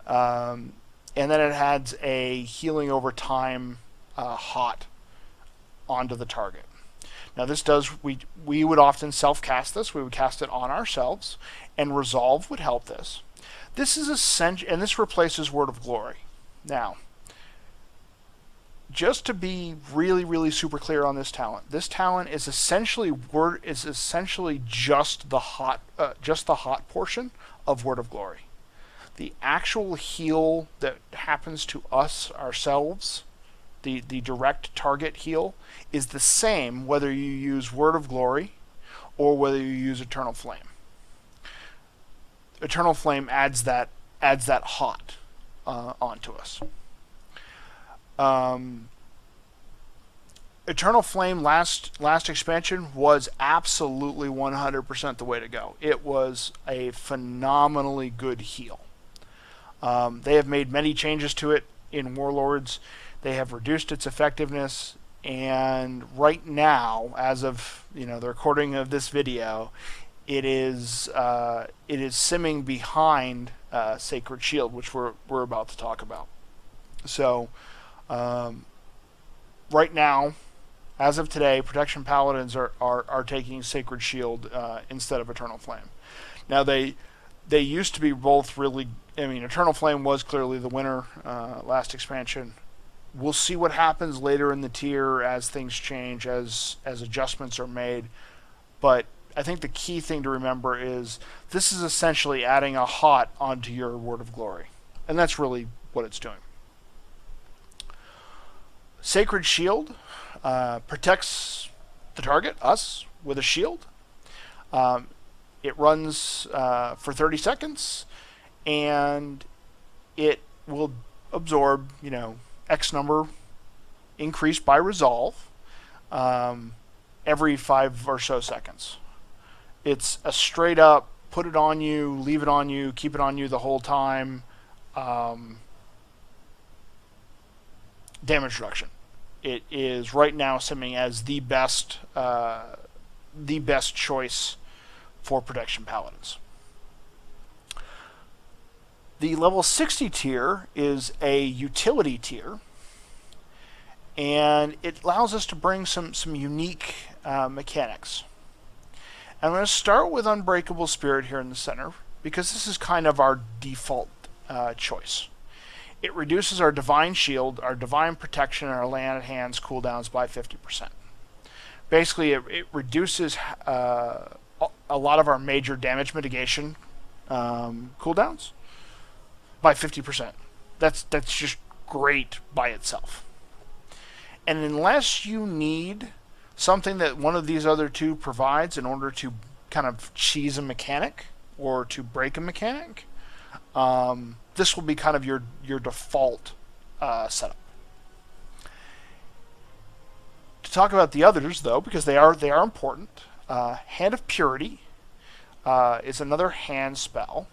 and then it adds a healing over time hot onto the target. Now this does, we would often self-cast this. We would cast it on ourselves, and Resolve would help this. This is essential, and this replaces Word of Glory. Now, just to be really super clear on this talent is essentially just the hot portion of Word of Glory. The actual heal that happens to us ourselves, the direct target heal, is the same whether you use Word of Glory or whether you use Eternal Flame. Eternal Flame adds that hot onto us. Eternal Flame last expansion was absolutely 100% the way to go. It was a phenomenally good heal. They have made many changes to it in Warlords. They have reduced its effectiveness, and right now, as of the recording of this video, it is simming behind Sacred Shield, which we're about to talk about. So right now, as of today, Protection Paladins are taking Sacred Shield instead of Eternal Flame. Now they used to be both really. I mean, Eternal Flame was clearly the winner last expansion. We'll see what happens later in the tier as things change, as adjustments are made. But I think the key thing to remember is this is essentially adding a hot onto your Word of Glory, and that's really what it's doing. Sacred Shield protects the target, us, with a shield. It runs for 30 seconds, and it will absorb, X number increased by Resolve every 5 or so seconds. It's a straight up put it on you, leave it on you, keep it on you the whole time damage reduction. It is right now simming as the best choice for Protection Paladins. The level 60 tier is a utility tier, and it allows us to bring some unique mechanics. I'm going to start with Unbreakable Spirit here in the center, because this is kind of our default choice. It reduces our Divine Shield, our Divine Protection, and our Lay on Hands cooldowns by 50%. Basically, it reduces a lot of our major damage mitigation cooldowns by 50%. That's just great by itself. And unless you need something that one of these other two provides in order to kind of cheese a mechanic or to break a mechanic, this will be kind of your default setup. To talk about the others, though, because they are important, Hand of Purity is another hand spell,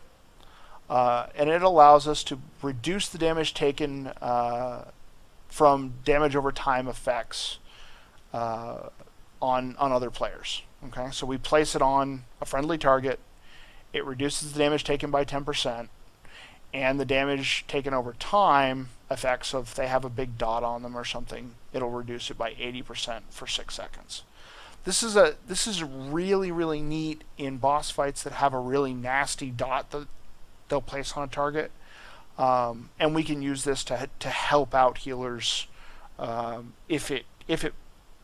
and it allows us to reduce the damage taken from damage over time effects on other players. Okay, so we place it on a friendly target. It reduces the damage taken by 10%, and the damage taken over time effects of if they have a big dot on them or something, it'll reduce it by 80% for 6 seconds. This is really, really neat in boss fights that have a really nasty dot that they'll place on a target, and we can use this to help out healers if it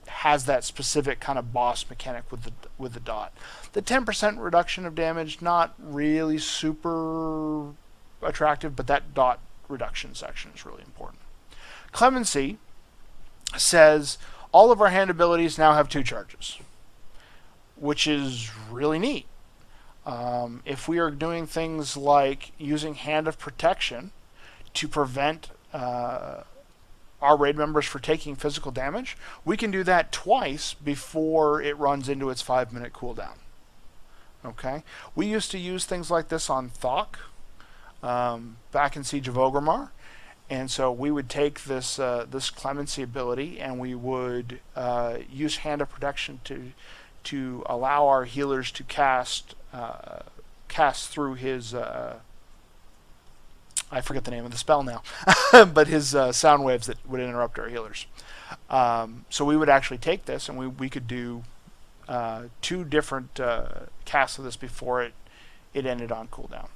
has that specific kind of boss mechanic with the dot. The 10% reduction of damage, not really super attractive, but that dot reduction section is really important. Clemency says all of our hand abilities now have 2 charges, which is really neat. If we are doing things like using Hand of Protection to prevent our raid members from taking physical damage, we can do that twice before it runs into its 5-minute cooldown. Okay, we used to use things like this on Thok back in Siege of Orgrimmar, and so we would take this this Clemency ability and we would use Hand of Protection to allow our healers to cast through his I forget the name of the spell now, but his sound waves that would interrupt our healers. So we would actually take this and we could do 2 different casts of this before it ended on cooldown.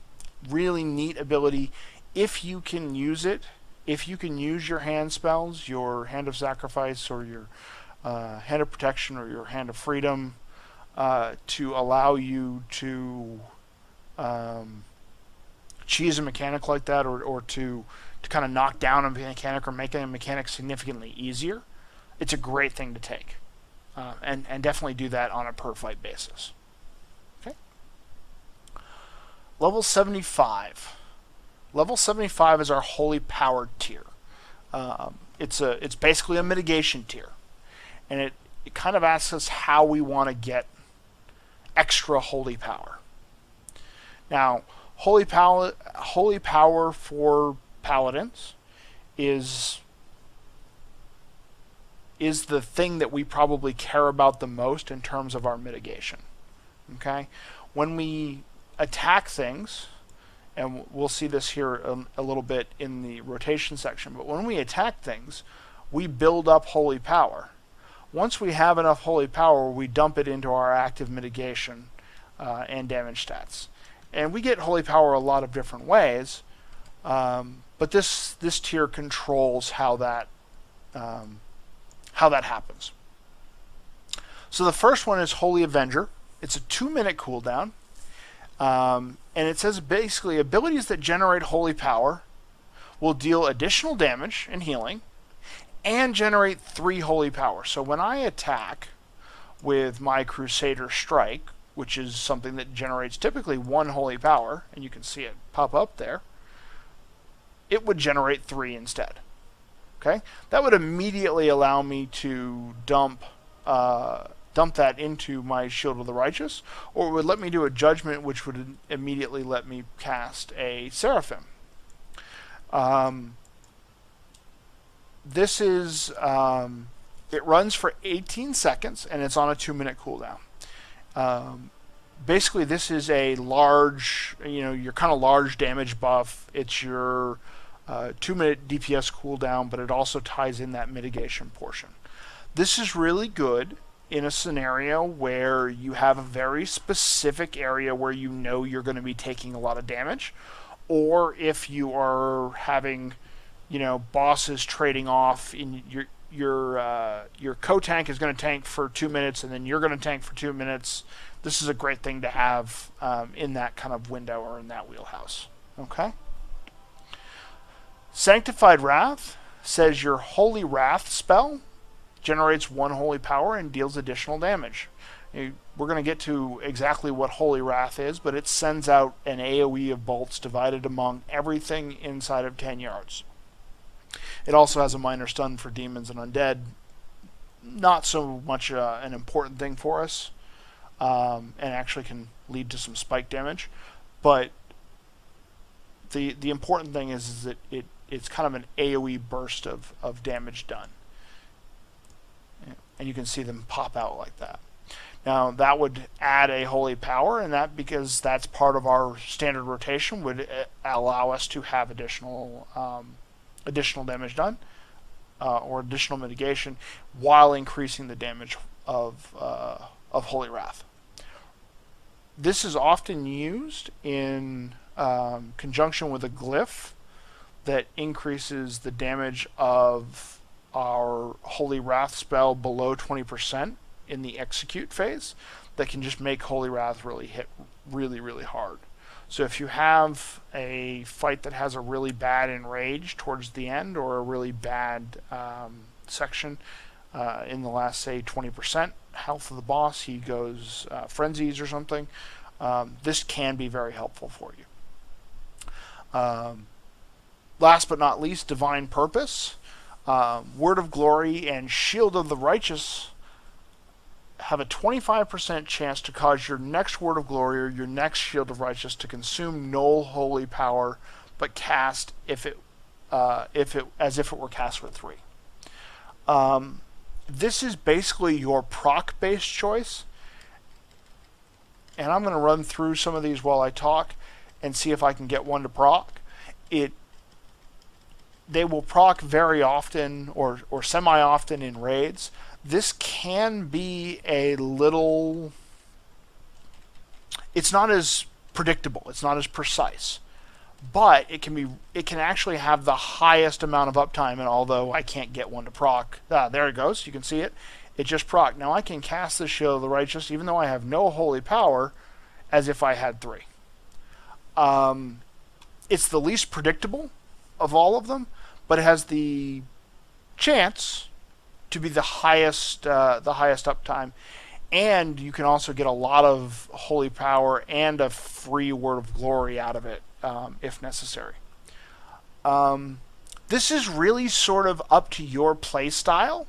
Really neat ability if you can use it. If you can use your hand spells, your Hand of Sacrifice or your Hand of Protection or your Hand of Freedom, to allow you to cheese a mechanic like that, or to kind of knock down a mechanic or make a mechanic significantly easier, it's a great thing to take. And definitely do that on a per fight basis. Okay. Level 75. Level 75 is our Holy Power tier. It's basically a mitigation tier, and it kind of asks us how we want to get extra Holy Power. Now, Holy Power for Paladins is the thing that we probably care about the most in terms of our mitigation. Okay? When we attack things, and we'll see this here a little bit in the rotation section, but when we attack things, we build up Holy Power. Once we have enough Holy Power, we dump it into our active mitigation and damage stats. And we get Holy Power a lot of different ways, but this tier controls how that happens. So the first one is Holy Avenger. It's a 2-minute cooldown, and it says basically abilities that generate Holy Power will deal additional damage and healing and generate 3 Holy Power. So when I attack with my Crusader Strike, which is something that generates typically 1 Holy Power, and you can see it pop up there, it would generate 3 instead. Okay, that would immediately allow me to dump that into my Shield of the Righteous, or it would let me do a Judgment, which would immediately let me cast a Seraphim. This is it runs for 18 seconds, and it's on a 2-minute cooldown. basically this is a large, your kind of large damage buff. It's your 2-minute DPS cooldown, but it also ties in that mitigation portion. This is really good in a scenario where you have a very specific area where you're going to be taking a lot of damage, or if you are having, bosses trading off in your co-tank is going to tank for 2 minutes, and then you're going to tank for 2 minutes. This is a great thing to have in that kind of window or in that wheelhouse. Okay. Sanctified Wrath says your Holy Wrath spell generates 1 holy power and deals additional damage. We're going to get to exactly what Holy Wrath is, but it sends out an AoE of bolts divided among everything inside of 10 yards. It also has a minor stun for demons and undead. Not so much an important thing for us, and actually can lead to some spike damage. But the important thing is that it's kind of an AoE burst of damage done. And you can see them pop out like that. Now that would add a holy power, and that, because that's part of our standard rotation, would allow us to have additional damage done, or additional mitigation, while increasing the damage of Holy Wrath. This is often used in conjunction with a glyph that increases the damage of our Holy Wrath spell below 20% in the execute phase. That can just make Holy Wrath really hit really hard. So if you have a fight that has a really bad enrage towards the end, or a really bad section in the last, say, 20% health of the boss, he goes frenzies or something, this can be very helpful for you. Last but not least, Divine Purpose. Word of Glory and Shield of the Righteous have a 25% chance to cause your next Word of Glory or your next Shield of Righteous to consume no holy power, but cast as if it were cast with 3. This is basically your proc-based choice, and I'm going to run through some of these while I talk and see if I can get one to proc. They will proc very often or semi-often in raids. This can be a little... It's not as predictable. It's not as precise. But it can actually have the highest amount of uptime, and although I can't get one to proc... there it goes. You can see it. It just proc. Now I can cast the Shield of the Righteous, even though I have no holy power, as if I had 3. It's the least predictable of all of them, but it has the chance to be the highest uptime, and you can also get a lot of holy power and a free Word of Glory out of it, if necessary. This is really sort of up to your play style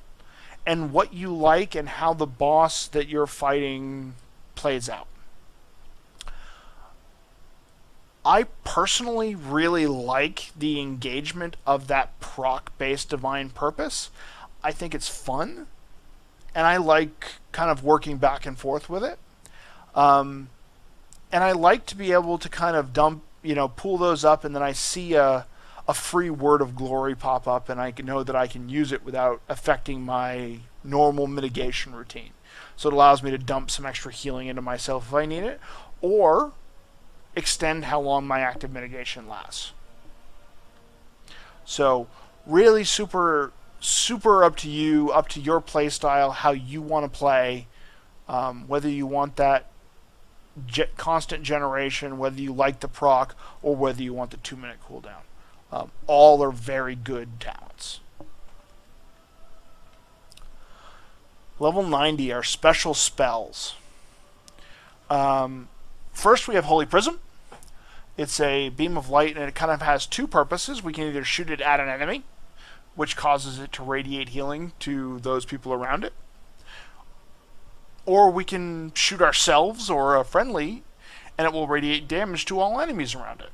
and what you like and how the boss that you're fighting plays out. I personally really like the engagement of that proc-based Divine Purpose. I think it's fun, and I like kind of working back and forth with it. And I like to be able to kind of pull those up, and then I see a free Word of Glory pop up, and I can know that I can use it without affecting my normal mitigation routine. So it allows me to dump some extra healing into myself if I need it, or extend how long my active mitigation lasts. So really super up to you, up to your play style, how you want to play, whether you want that constant generation, whether you like the proc, or whether you want the 2-minute cooldown. All are very good talents. Level 90 are special spells. First, we have Holy Prism. It's a beam of light, and it kind of has 2 purposes. We can either shoot it at an enemy, which causes it to radiate healing to those people around it, or we can shoot ourselves or a friendly, and it will radiate damage to all enemies around it.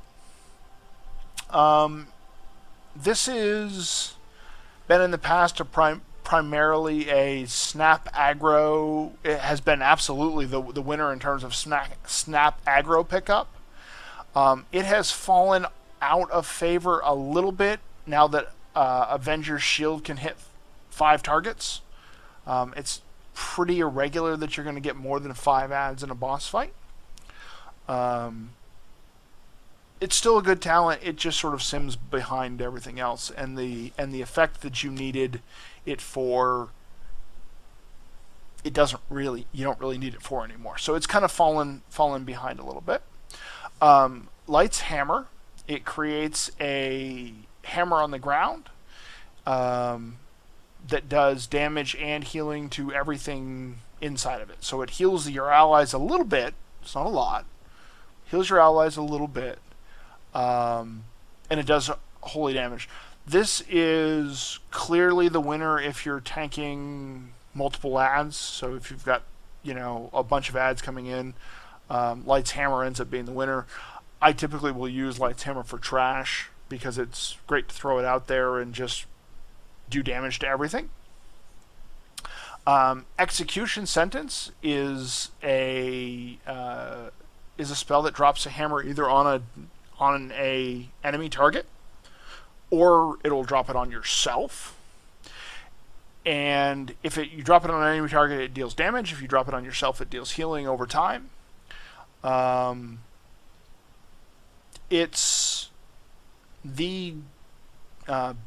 This has been in the past a primarily a snap aggro. It has been absolutely the winner in terms of snap aggro pickup. It has fallen out of favor a little bit now that Avenger's Shield can hit 5 targets. It's pretty irregular that you're going to get more than 5 adds in a boss fight. It's still a good talent. It just sort of sims behind everything else, and the effect that you needed it for, you don't really need it for anymore. So it's kind of fallen behind a little bit. Light's Hammer. It creates a hammer on the ground that does damage and healing to everything inside of it. So it heals your allies a little bit. It's not a lot. Heals your allies a little bit. And it does holy damage. This is clearly the winner if you're tanking multiple adds. So if you've got, a bunch of adds coming in, Light's Hammer ends up being the winner. I typically will use Light's Hammer for trash because it's great to throw it out there and just do damage to everything. Execution Sentence is a spell that drops a hammer either on a enemy target, or it'll drop it on yourself. And if you drop it on an enemy target, it deals damage. If you drop it on yourself, it deals healing over time. It's the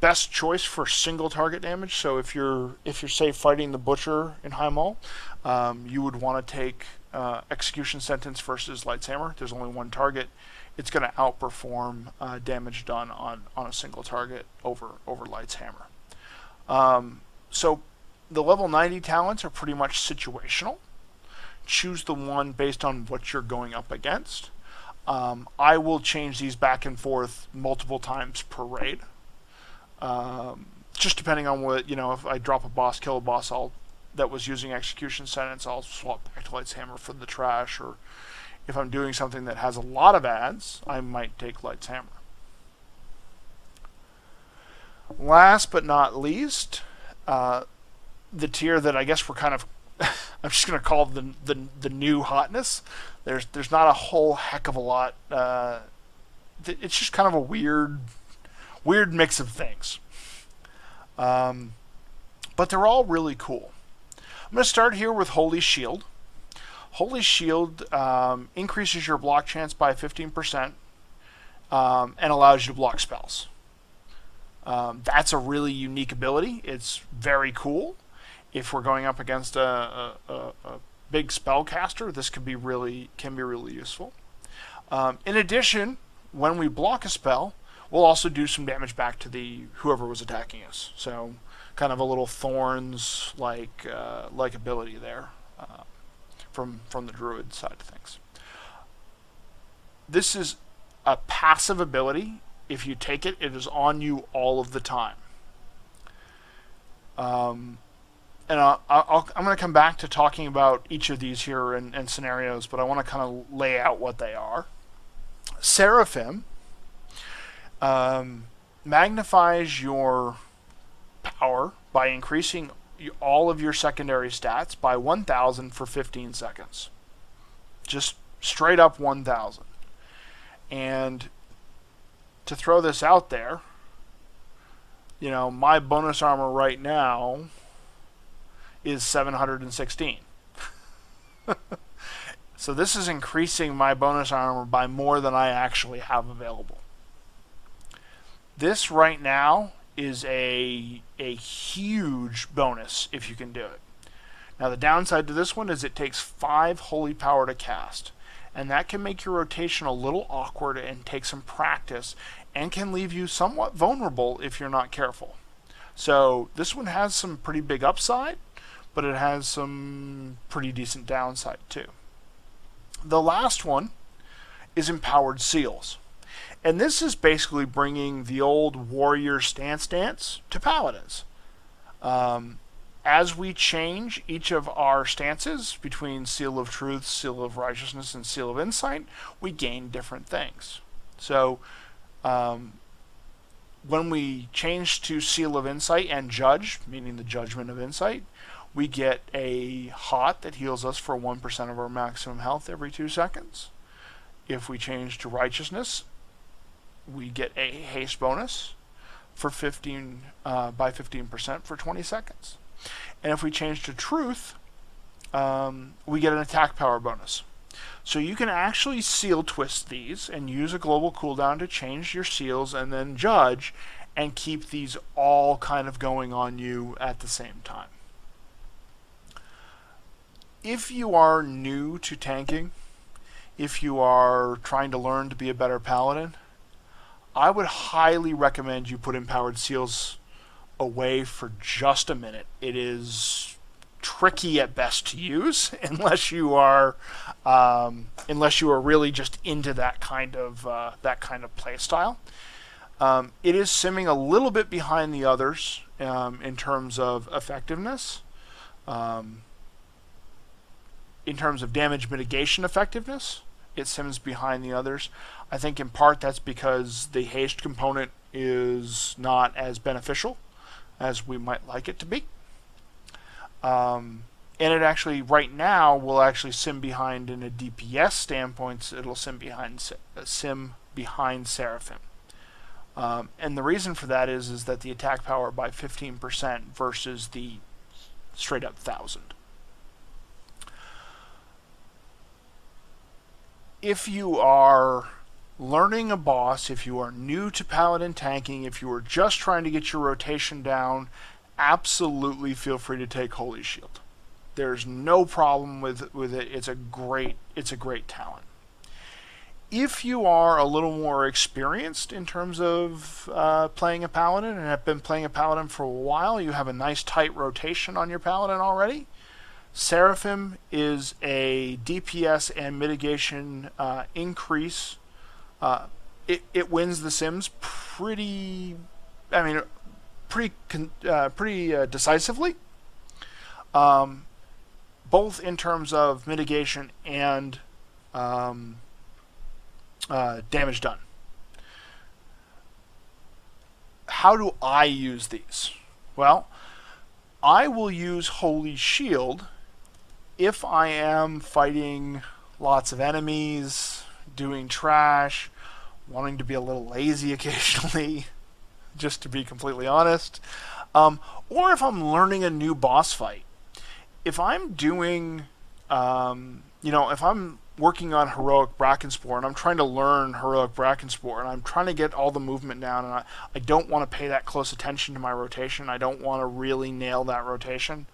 best choice for single target damage. So if you're say fighting the Butcher in High Mall, you would want to take Execution Sentence versus Light's Hammer. There's only one target. It's going to outperform damage done on a single target over Light's Hammer. So the level 90 talents are pretty much situational. Choose the one based on what you're going up against. I will change these back and forth multiple times per raid. Just depending on what, if I drop a boss, kill a boss that was using Execution Sentence, I'll swap back to Light's Hammer for the trash, or if I'm doing something that has a lot of adds, I might take Light's Hammer. Last but not least, the tier that I guess we're kind of, I'm just going to call the new hotness. There's not a whole heck of a lot. It's just kind of a weird mix of things. But they're all really cool. I'm going to start here with Holy Shield. Holy Shield increases your block chance by 15% and allows you to block spells. That's a really unique ability. It's very cool. If we're going up against a big spellcaster, this can be really useful. In addition, when we block a spell, we'll also do some damage back to whoever was attacking us. So kind of a little thorns like ability there from the druid side of things. This is a passive ability. If you take it, it is on you all of the time. And I'm going to come back to talking about each of these here and scenarios, but I want to kind of lay out what they are. Seraphim magnifies your power by increasing all of your secondary stats by 1,000 for 15 seconds. Just straight up 1,000. And to throw this out there, my bonus armor right now is 716. So this is increasing my bonus armor by more than I actually have available. This right now is a huge bonus if you can do it. Now the downside to this one is it takes 5 holy power to cast, and that can make your rotation a little awkward and take some practice, and can leave you somewhat vulnerable if you're not careful. So this one has some pretty big upside, but it has some pretty decent downside too. The last one is Empowered Seals. And this is basically bringing the old warrior stance to paladins. As we change each of our stances between Seal of Truth, Seal of Righteousness, and Seal of Insight, we gain different things. So when we change to Seal of Insight and Judge, meaning the Judgment of Insight, we get a Hot that heals us for 1% of our maximum health every 2 seconds. If we change to Righteousness, we get a Haste bonus for 15% for 20 seconds. And if we change to Truth, we get an attack power bonus. So you can actually seal twist these and use a global cooldown to change your seals and then Judge and keep these all kind of going on you at the same time. If you are new to tanking, if you are trying to learn to be a better paladin, I would highly recommend you put empowered seals away for just a minute. It is tricky at best to use unless you are really just into that kind of play style. It is simming a little bit behind the others in terms of effectiveness, in terms of damage mitigation effectiveness. It sims behind the others. I think in part that's because the haste component is not as beneficial as we might like it to be. And it actually, right now, will actually sim behind in a DPS standpoint. It'll sim behind Seraphim. And the reason for that is that the attack power by 15% versus the straight up 1,000. If you are learning a boss, if you are new to Paladin tanking, if you are just trying to get your rotation down, absolutely feel free to take Holy Shield. There's no problem with it. It's a great talent. If you are a little more experienced in terms of playing a Paladin and have been playing a Paladin for a while, you have a nice tight rotation on your Paladin already, Seraphim is a DPS and mitigation increase. It wins the Sims pretty decisively, both in terms of mitigation and damage done. How do I use these? Well, I will use Holy Shield if I am fighting lots of enemies, doing trash, wanting to be a little lazy occasionally, just to be completely honest, or if I'm learning a new boss fight. If I'm doing, if I'm working on Heroic Brackenspore and I'm trying to learn Heroic Brackenspore and I'm trying to get all the movement down and I don't want to pay that close attention to my rotation, I don't want to really nail that rotation,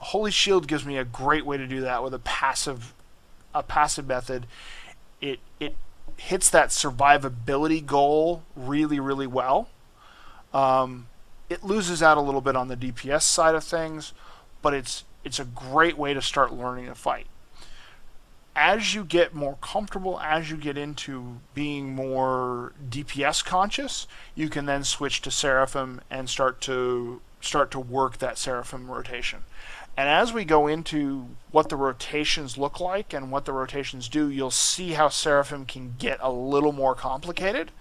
Holy Shield gives me a great way to do that with a passive method. It hits that survivability goal really, really well. It loses out a little bit on the DPS side of things, but it's a great way to start learning a fight. As you get more comfortable, as you get into being more DPS conscious, you can then switch to Seraphim and start to work that Seraphim rotation. And as we go into what the rotations look like and what the rotations do, you'll see how Seraphim can get a little more complicated,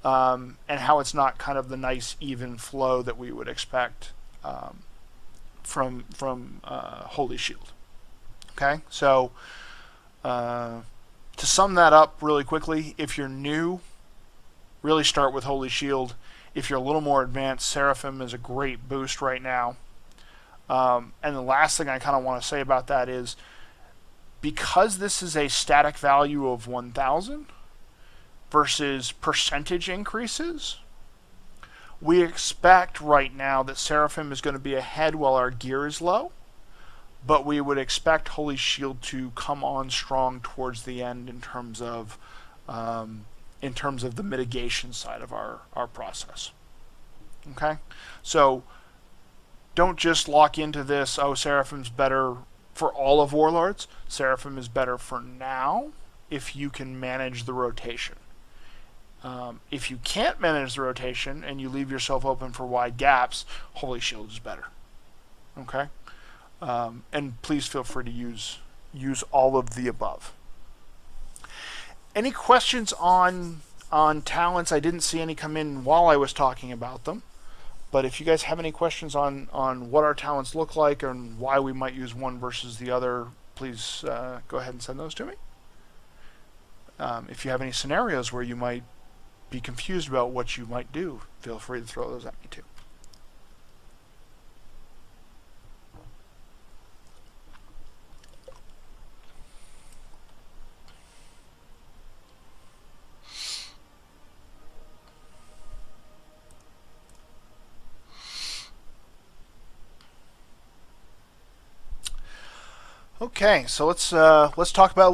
and how it's not kind of the nice even flow that we would expect from Holy Shield. Okay, so to sum that up really quickly, if you're new, really start with Holy Shield. If you're a little more advanced, Seraphim is a great boost right now. And the last thing I kind of want to say about that is, because this is a static value of 1,000 versus percentage increases, we expect right now that Seraphim is going to be ahead while our gear is low, but we would expect Holy Shield to come on strong towards the end in terms of the mitigation side of our process. Okay, so don't just lock into this, oh, Seraphim's better for all of Warlords. Seraphim is better for now if you can manage the rotation. If you can't manage the rotation and you leave yourself open for wide gaps, Holy Shield is better. Okay? And please feel free to use all of the above. Any questions on On talents, I didn't see any come in while I was talking about them. But if you guys have any questions on what our talents look like and why we might use one versus the other, please go ahead and send those to me. If you have any scenarios where you might be confused about what you might do, feel free to throw those at me too. Okay, so let's talk about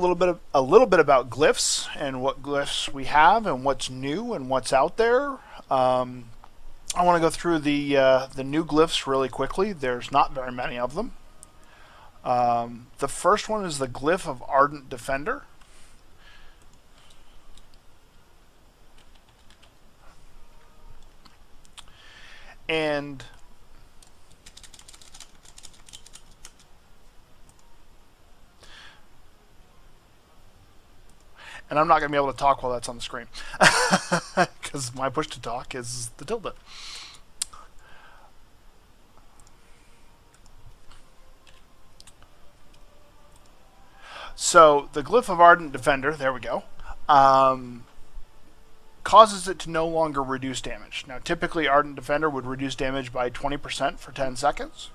a little bit about glyphs and what glyphs we have and what's new and what's out there. I want to go through the new glyphs really quickly. There's not very many of them. The first one is the glyph of Ardent Defender. And I'm not going to be able to talk while that's on the screen because my push to talk is the tilde. So the glyph of Ardent Defender, there we go, causes it to no longer reduce damage. Now typically Ardent Defender would reduce damage by 20% for 10 seconds.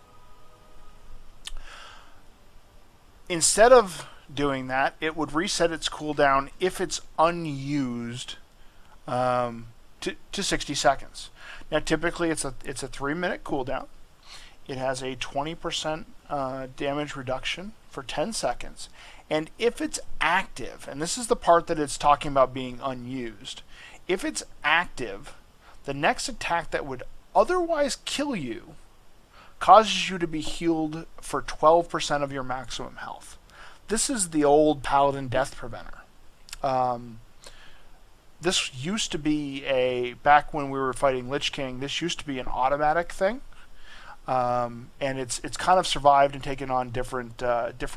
Instead of doing that, it would reset its cooldown if it's unused to 60 seconds. Now typically it's a 3-minute cooldown. It has a 20% damage reduction for 10 seconds. And if it's active, and this is the part that it's talking about being unused, if it's active, the next attack that would otherwise kill you causes you to be healed for 12% of your maximum health. This is the old Paladin Death Preventer. This used to be back when we were fighting Lich King, this used to be an automatic thing. And it's kind of survived and taken on different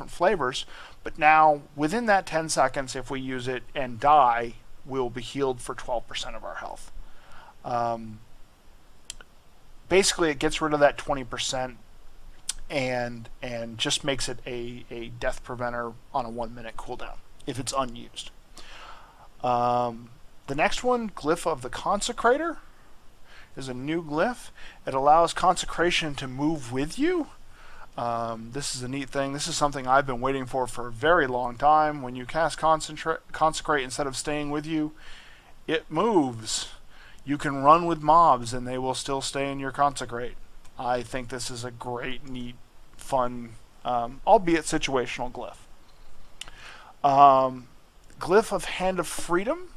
flavors. But now, within that 10 seconds, if we use it and die, we'll be healed for 12% of our health. Basically, it gets rid of that 20%. And just makes it a death preventer on a 1-minute cooldown if it's unused. The next one, Glyph of the Consecrator, is a new glyph. It allows consecration to move with you. This is a neat thing. This is something I've been waiting for a very long time. When you cast Consecrate, instead of staying with you, it moves. You can run with mobs and they will still stay in your Consecrate. I think this is a great, neat, fun, albeit situational glyph. Glyph of Hand of Freedom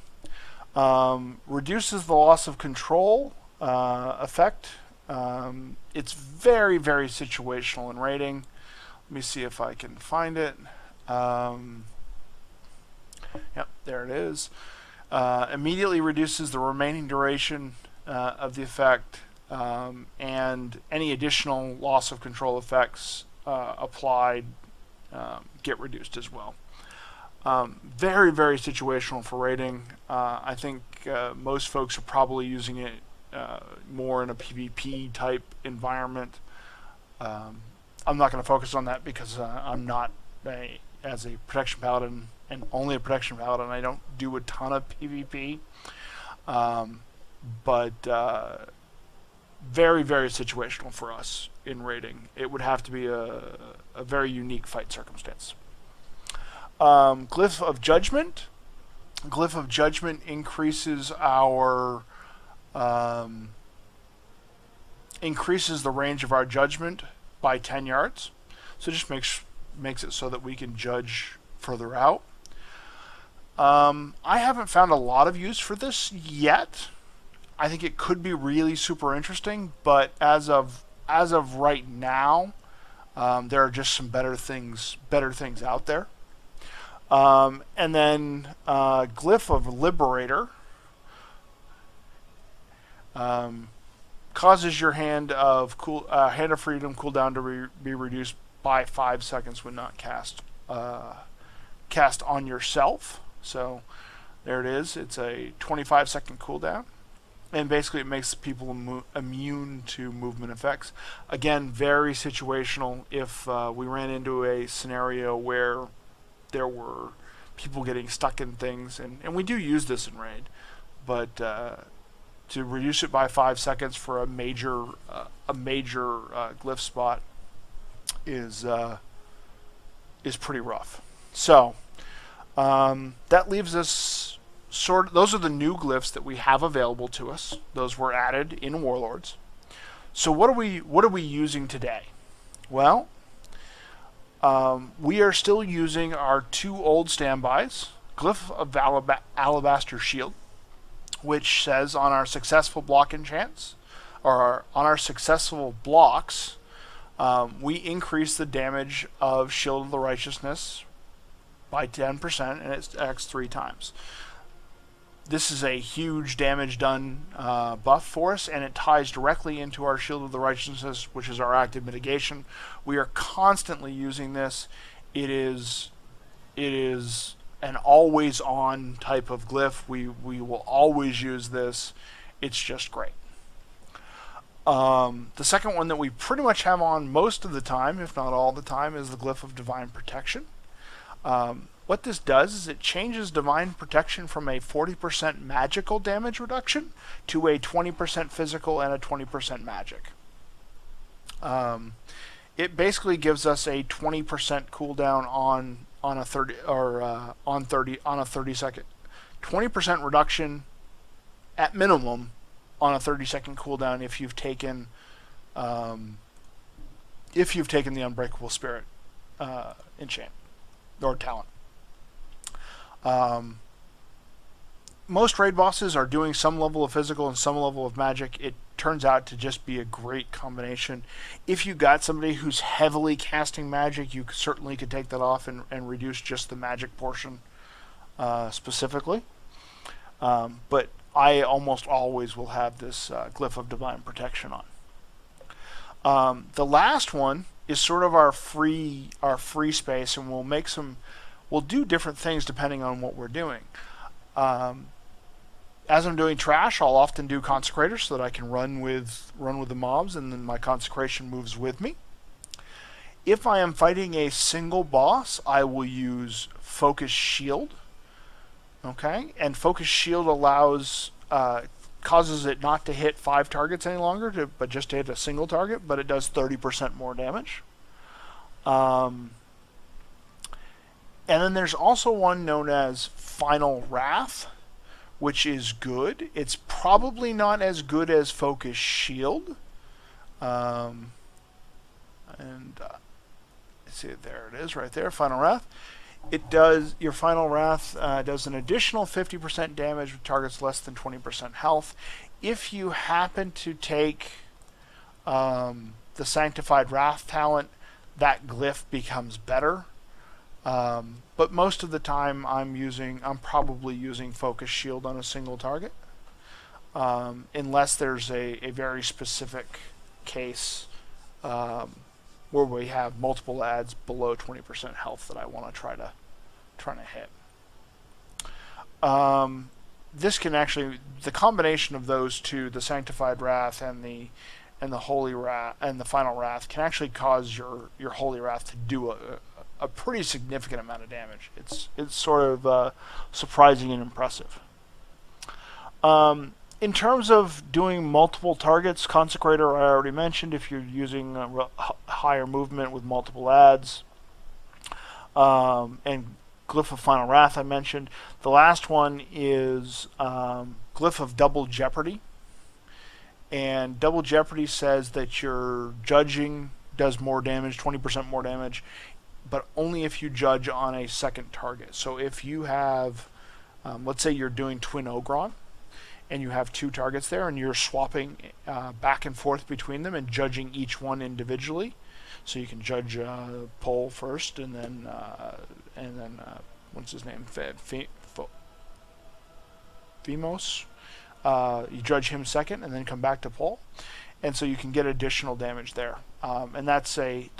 reduces the loss of control effect. It's very, very situational in raiding. Let me see if I can find it. Yep, there it is. Immediately reduces the remaining duration of the effect. And any additional loss of control effects applied get reduced as well. Very, very situational for raiding. I think most folks are probably using it more in a PvP type environment. I'm not going to focus on that because I'm not as a protection paladin and only a protection paladin. I don't do a ton of PvP, but very, very situational for us in raiding. It would have to be a very unique fight circumstance. Glyph of Judgment. Glyph of Judgment increases our increases the range of our judgment by 10 yards. So it just makes it so that we can judge further out. I haven't found a lot of use for this yet. I think it could be really super interesting, but as of right now, there are just some better things out there. And then Glyph of Liberator causes your Hand of Freedom cooldown to be reduced by 5 seconds when not cast on yourself. So There it is. It's a 25-second cooldown. And basically it makes people immune to movement effects. Again, very situational. If we ran into a scenario where there were people getting stuck in things, and we do use this in Raid, but to reduce it by 5 seconds for a major glyph spot is pretty rough. So that leaves us those are the new glyphs that we have available to us. Those were added in Warlords. So what are we using today? Well, we are still using our 2 old standbys, Glyph of Alabaster Shield, which says on our successful block enchants, or on our successful blocks, we increase the damage of Shield of the Righteousness by 10%, and it's X 3 times. This is a huge damage done buff for us, and it ties directly into our Shield of the Righteousness, which is our active mitigation. We are constantly using this. It is an always-on type of glyph. We will always use this. It's just great. The second one that we pretty much have on most of the time, if not all the time, is the Glyph of Divine Protection. What this does is it changes Divine Protection from a 40% magical damage reduction to a 20% physical and a 20% magic. It basically gives us a 20% cooldown on a 30 second, 20% reduction at minimum on a 30-second cooldown if you've taken the Unbreakable Spirit enchant or talent. Most raid bosses are doing some level of physical and some level of magic. It turns out to just be a great combination. If you got somebody who's heavily casting magic, you certainly could take that off and reduce just the magic portion specifically. But I almost always will have this Glyph of Divine Protection on. The last one is sort of our free space, and we'll do different things depending on what we're doing. As I'm doing trash, I'll often do Consecrator so that I can run with the mobs, and then my Consecration moves with me. If I am fighting a single boss, I will use Focus Shield. Okay, and Focus Shield causes it not to hit 5 targets any longer, but just to hit a single target, but it does 30% more damage. And then there's also one known as Final Wrath, which is good. It's probably not as good as Focus Shield. Let's see, there it is right there, Final Wrath. Your Final Wrath does an additional 50% damage with targets less than 20% health. If you happen to take the Sanctified Wrath talent, that glyph becomes better. But most of the time I'm probably using Focus Shield on a single target. Unless there's a very specific case where we have multiple adds below 20% health that I want to try to hit. This can actually, the combination of those two, the Sanctified Wrath and the Holy Wrath and the Final Wrath, can actually cause your Holy Wrath to do a pretty significant amount of damage. It's sort of surprising and impressive. In terms of doing multiple targets, Consecrator I already mentioned, if you're using higher movement with multiple adds. And Glyph of Final Wrath I mentioned. The last one is Glyph of Double Jeopardy. And Double Jeopardy says that your judging does more damage, 20% more damage, but only if you judge on a second target. So if you have, let's say you're doing Twin Ogron, and you have 2 targets there, and you're swapping back and forth between them and judging each one individually. So you can judge Pol first, and then what's his name? Vimos. You judge him second, and then come back to Pol, and so you can get additional damage there. And that's a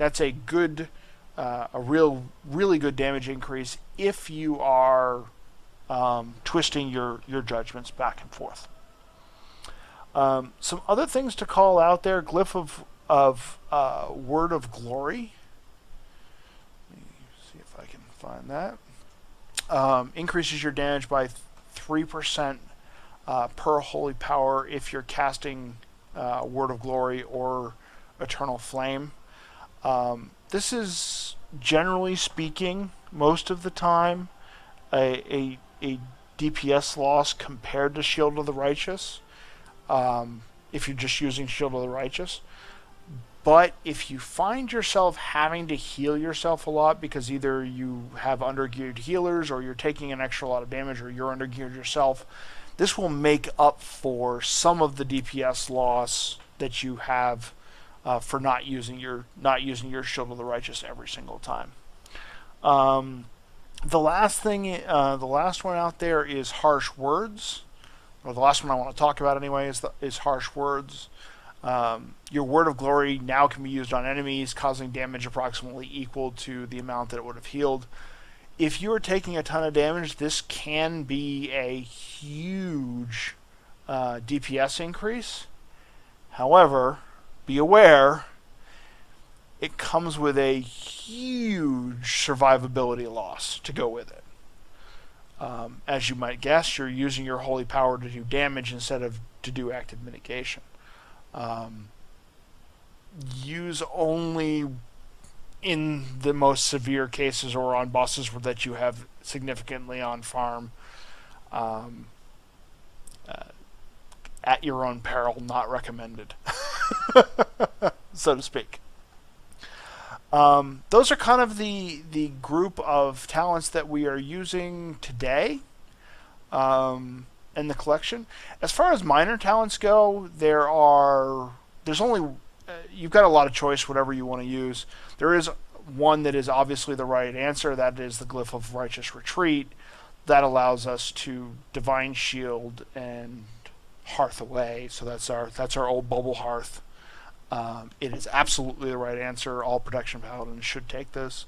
good, really good damage increase if you are twisting your judgments back and forth. Some other things to call out there: Glyph of Word of Glory. Let me see if I can find that. Increases your damage by 3% per holy power if you're casting Word of Glory or Eternal Flame. This is, generally speaking, most of the time, a DPS loss compared to Shield of the Righteous, if you're just using Shield of the Righteous. But if you find yourself having to heal yourself a lot because either you have undergeared healers or you're taking an extra lot of damage or you're undergeared yourself, this will make up for some of the DPS loss that you have for not using your Shield of the Righteous every single time. The last one out there is Harsh Words, or the last one I want to talk about anyway is Harsh Words. Your Word of Glory now can be used on enemies, causing damage approximately equal to the amount that it would have healed. If you are taking a ton of damage, this can be a huge DPS increase. However, be aware, it comes with a huge survivability loss to go with it. As you might guess, you're using your holy power to do damage instead of to do active mitigation. Use only in the most severe cases or on bosses that you have significantly on farm, at your own peril, not recommended, so to speak. Those are kind of the group of talents that we are using today in the collection. As far as minor talents go, there's only you've got a lot of choice, whatever you want to use. There is one that is obviously the right answer. That is the Glyph of Righteous Retreat. That allows us to Divine Shield and Hearth Away. So that's our old bubble hearth. It is absolutely the right answer. All Protection Paladins should take this.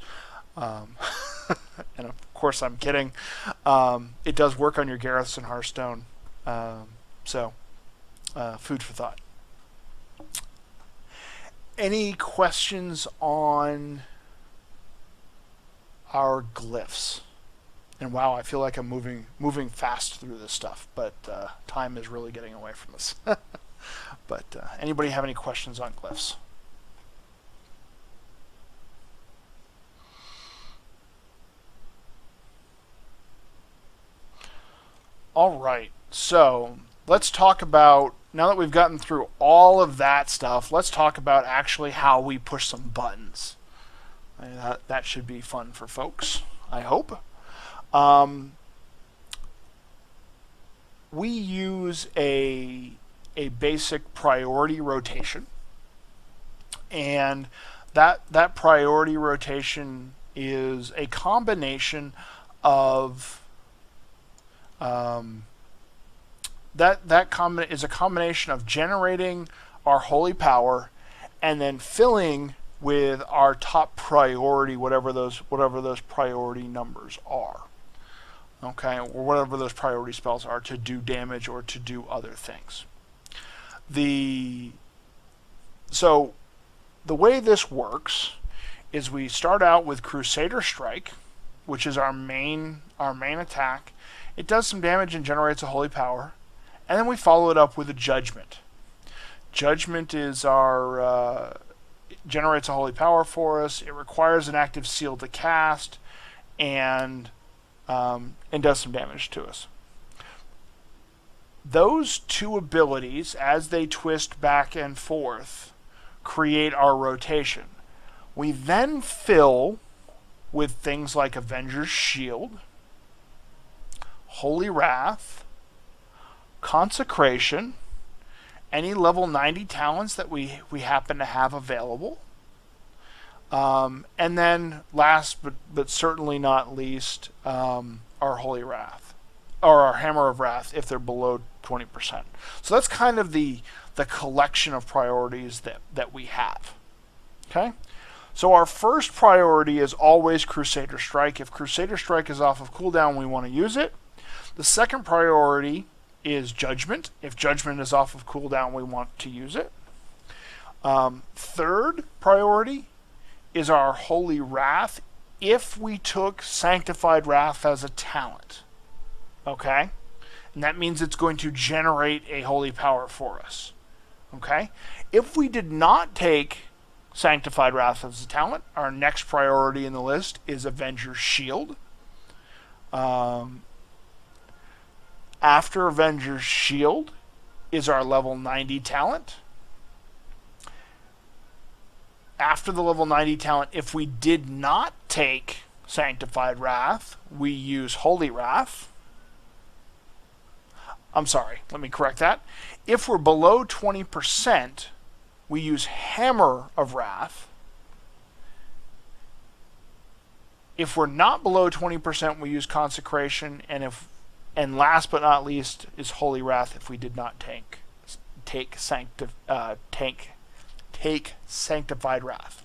And of course, I'm kidding. It does work on your Gareths and Hearthstone. So, food for thought. Any questions on our glyphs? And wow, I feel like I'm moving fast through this stuff, but time is really getting away from us. But anybody have any questions on glyphs? All right, so let's talk about, now that we've gotten through all of that stuff, let's talk about actually how we push some buttons. That should be fun for folks, I hope. We use a basic priority rotation, and that priority rotation is a combination of is a combination of generating our holy power and then filling with our top priority, whatever those priority numbers are. Okay, or whatever those priority spells are, to do damage or to do other things. So the way this works is we start out with Crusader Strike, which is our main attack. It does some damage and generates a holy power, and then we follow it up with a Judgment. Judgment is generates a holy power for us. It requires an active seal to cast, and does some damage to us. Those two abilities, as they twist back and forth, create our rotation. We then fill with things like Avenger's Shield, Holy Wrath, Consecration, any level 90 talents that we happen to have available, and then last but certainly not least, our Holy Wrath, or our Hammer of Wrath if they're below 20%. So that's kind of the collection of priorities that we have. Okay? So our first priority is always Crusader Strike. If Crusader Strike is off of cooldown, we want to use it. The second priority is Judgment. If Judgment is off of cooldown, we want to use it. Third priority is our Holy Wrath if we took Sanctified Wrath as a talent. Okay? And that means it's going to generate a holy power for us. Okay? If we did not take Sanctified Wrath as a talent, our next priority in the list is Avenger's Shield. After Avenger's Shield is our level 90 talent. After the level 90 talent, if we did not take Sanctified Wrath, we use Holy Wrath. I'm sorry, let me correct that. If we're below 20%, we use Hammer of Wrath. If we're not below 20%, we use Consecration, and last but not least is Holy Wrath if we did not take Sanctified Wrath.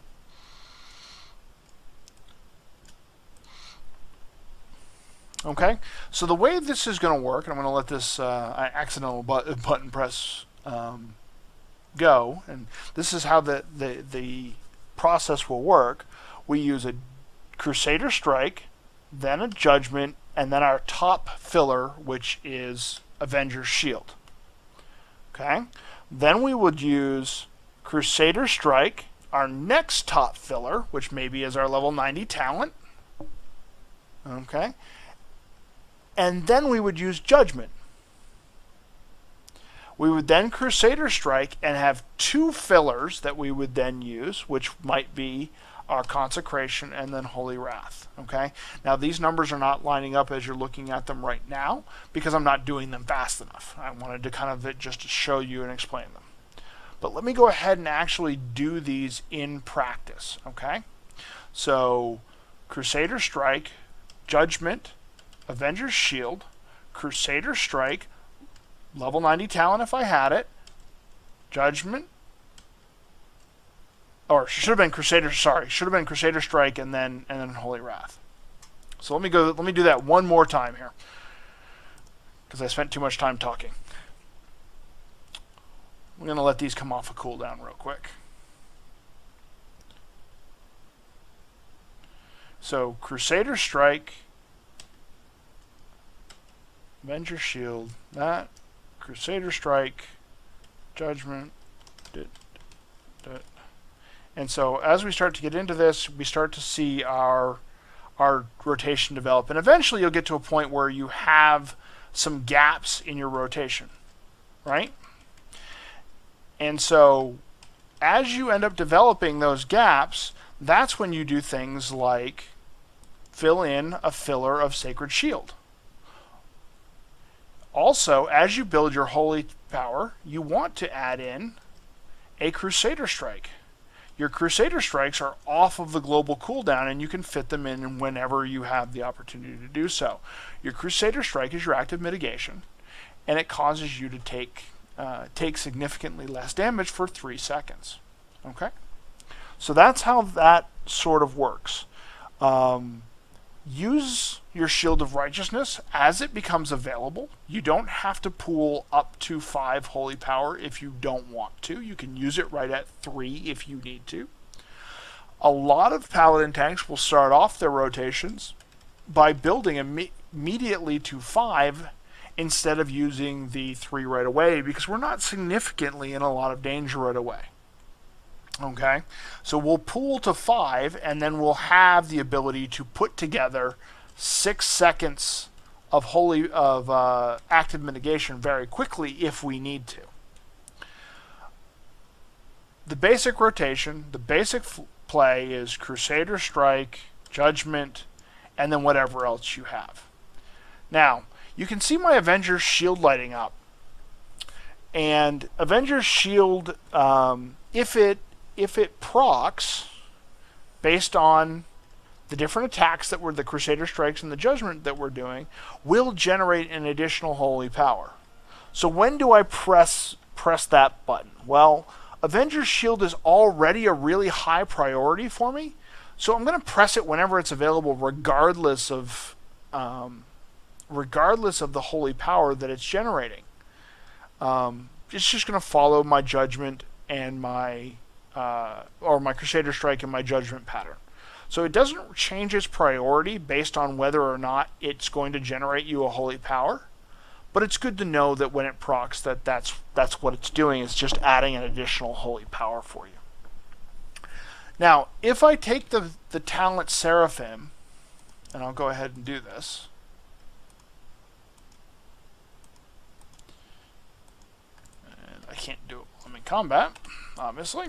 Okay, so the way this is going to work, and I'm going to let this accidental button press go, and this is how the process will work. We use a Crusader Strike, then a Judgment, and then our top filler, which is Avenger's Shield. Okay, then we would use Crusader Strike, our next top filler, which maybe is our level 90 talent. Okay, and then we would use Judgment. We would then Crusader Strike and have two fillers that we would then use, which might be our Consecration and then Holy Wrath. Okay. Now these numbers are not lining up as you're looking at them right now because I'm not doing them fast enough. I wanted to kind of just to show you and explain them. But let me go ahead and actually do these in practice. Okay. So Crusader Strike, Judgment, Avenger's Shield, Crusader Strike, level 90 talent if I had it, Judgment, or should have been Crusader Strike and then Holy Wrath. So let me do that one more time here because I spent too much time talking. We're going to let these come off a cooldown real quick. So Crusader Strike, Avenger's Shield, that, Crusader Strike, Judgment, and so as we start to get into this, we start to see our rotation develop, and eventually you'll get to a point where you have some gaps in your rotation, right? And so as you end up developing those gaps, that's when you do things like fill in a filler of Sacred Shield. Also, as you build your holy power, you want to add in a Crusader Strike. Your Crusader Strikes are off of the global cooldown, and you can fit them in whenever you have the opportunity to do so. Your Crusader Strike is your active mitigation, and it causes you to take significantly less damage for 3 seconds. Okay? So that's how that sort of works. Use your Shield of Righteousness as it becomes available. You don't have to pool up to 5 holy power if you don't want to. You can use it right at 3 if you need to. A lot of Paladin tanks will start off their rotations by building immediately to 5 instead of using the 3 right away because we're not significantly in a lot of danger right away. Okay, so we'll pool to 5, and then we'll have the ability to put together 6 seconds of active mitigation very quickly if we need to. The basic rotation, the basic play is Crusader Strike, Judgment, and then whatever else you have. Now, you can see my Avenger's Shield lighting up, and Avenger's Shield, if it procs based on the different attacks that were the Crusader Strikes and the Judgment that we're doing, will generate an additional holy power. So when do I press that button? Well, Avenger's Shield is already a really high priority for me, so I'm going to press it whenever it's available, regardless of regardless of the holy power that it's generating. It's just going to follow my judgment and my Crusader Strike and my judgment pattern. So it doesn't change its priority based on whether or not it's going to generate you a holy power, but it's good to know that when it procs that's what it's doing. It's just adding an additional holy power for you. Now, if I take the talent Seraphim, and I'll go ahead and do this. And I can't do it while I'm in combat, obviously.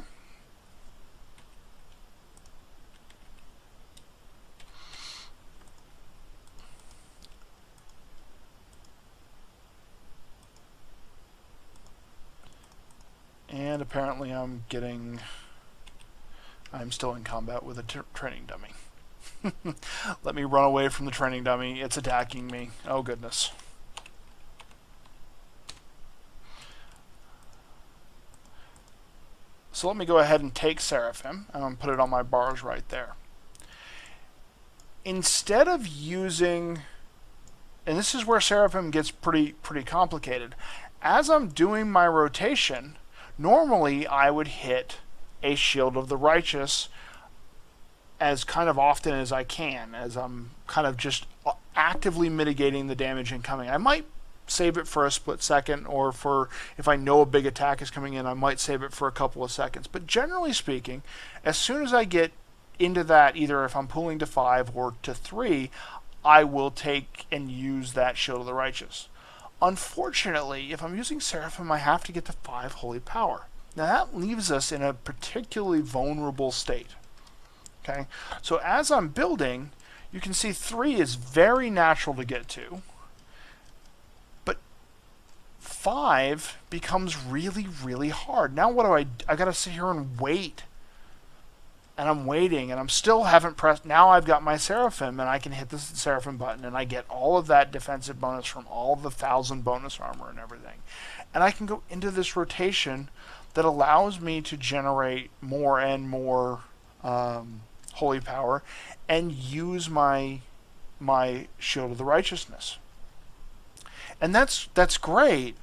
And apparently I'm still in combat with a training dummy. Let me run away from the training dummy. It's attacking me. Oh, goodness. So let me go ahead and take Seraphim. I'm going to put it on my bars right there. Instead of using... And this is where Seraphim gets pretty complicated. As I'm doing my rotation, normally I would hit a Shield of the Righteous as kind of often as I can, as I'm kind of just actively mitigating the damage incoming. I might save it for a split second, or for if I know a big attack is coming in, I might save it for a couple of seconds. But generally speaking, as soon as I get into that, either if I'm pulling to 5 or to 3, I will take and use that Shield of the Righteous. Unfortunately, if I'm using Seraphim, I have to get to 5 holy power. Now that leaves us in a particularly vulnerable state. Okay, so as I'm building, you can see 3 is very natural to get to, but 5 becomes really hard. Now what do I gotta sit here and wait, and I'm waiting, and I'm still haven't pressed. Now I've got my Seraphim, and I can hit the Seraphim button, and I get all of that defensive bonus from all the 1,000 bonus armor and everything, and I can go into this rotation that allows me to generate more and more holy power and use my Shield of the Righteousness. And that's great,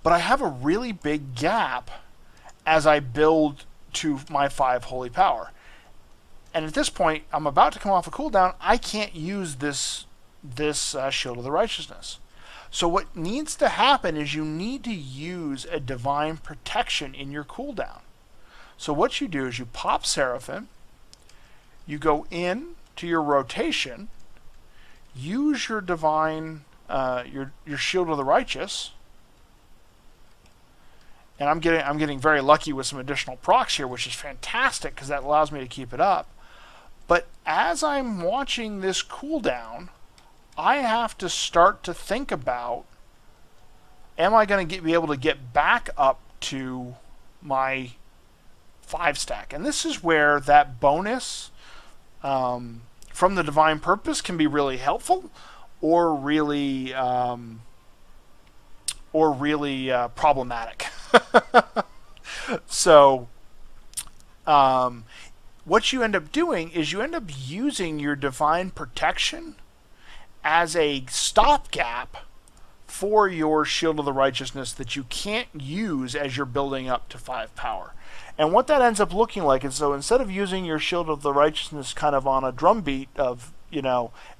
but I have a really big gap as I build to my 5 holy power. And at this point, I'm about to come off a cooldown. I can't use this Shield of the Righteousness. So what needs to happen is you need to use a divine protection in your cooldown. So what you do is you pop Seraphim, you go in to your rotation, use your divine, your Shield of the Righteous, and I'm getting very lucky with some additional procs here, which is fantastic because that allows me to keep it up. But as I'm watching this cooldown, I have to start to think about, am I going to be able to get back up to my 5 stack? And this is where that bonus from the Divine Purpose can be really helpful, or really problematic. So what you end up doing is you end up using your Divine Protection as a stopgap for your Shield of the Righteousness that you can't use as you're building up to 5 power. And what that ends up looking like is, so instead of using your Shield of the Righteousness kind of on a drumbeat of,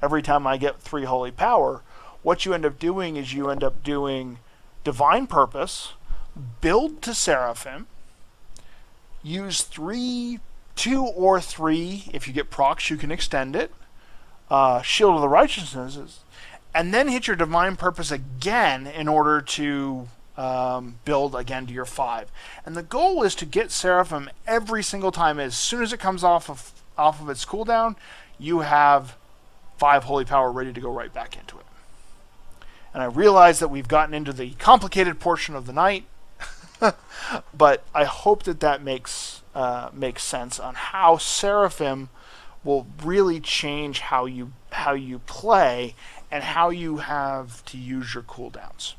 every time I get 3 holy power, what you end up doing is you end up doing Divine Purpose, build to Seraphim, use 2 or 3, if you get procs you can extend it, Shield of the Righteousness, and then hit your Divine Purpose again in order to build again to your 5. And the goal is to get Seraphim every single time. As soon as it comes off of its cooldown, you have 5 holy power ready to go right back into it. And I realize that we've gotten into the complicated portion of the night, but I hope that makes sense on how Seraphim will really change how you play and how you have to use your cooldowns.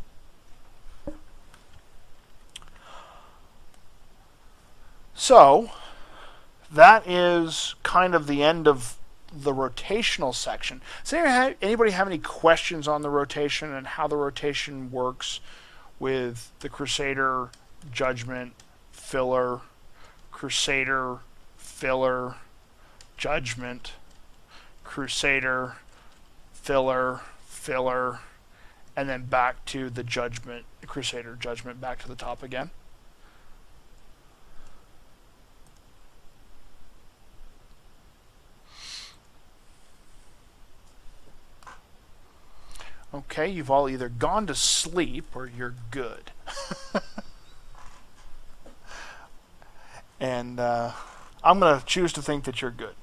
So that is kind of the end of the rotational section. Does anybody have any questions on the rotation and how the rotation works with the Crusader, Judgment, Filler, Crusader, Filler, Judgment, Crusader, Filler, Filler, and then back to the Judgment, Crusader, Judgment, back to the top again? Okay, you've all either gone to sleep or you're good. And I'm going to choose to think that you're good.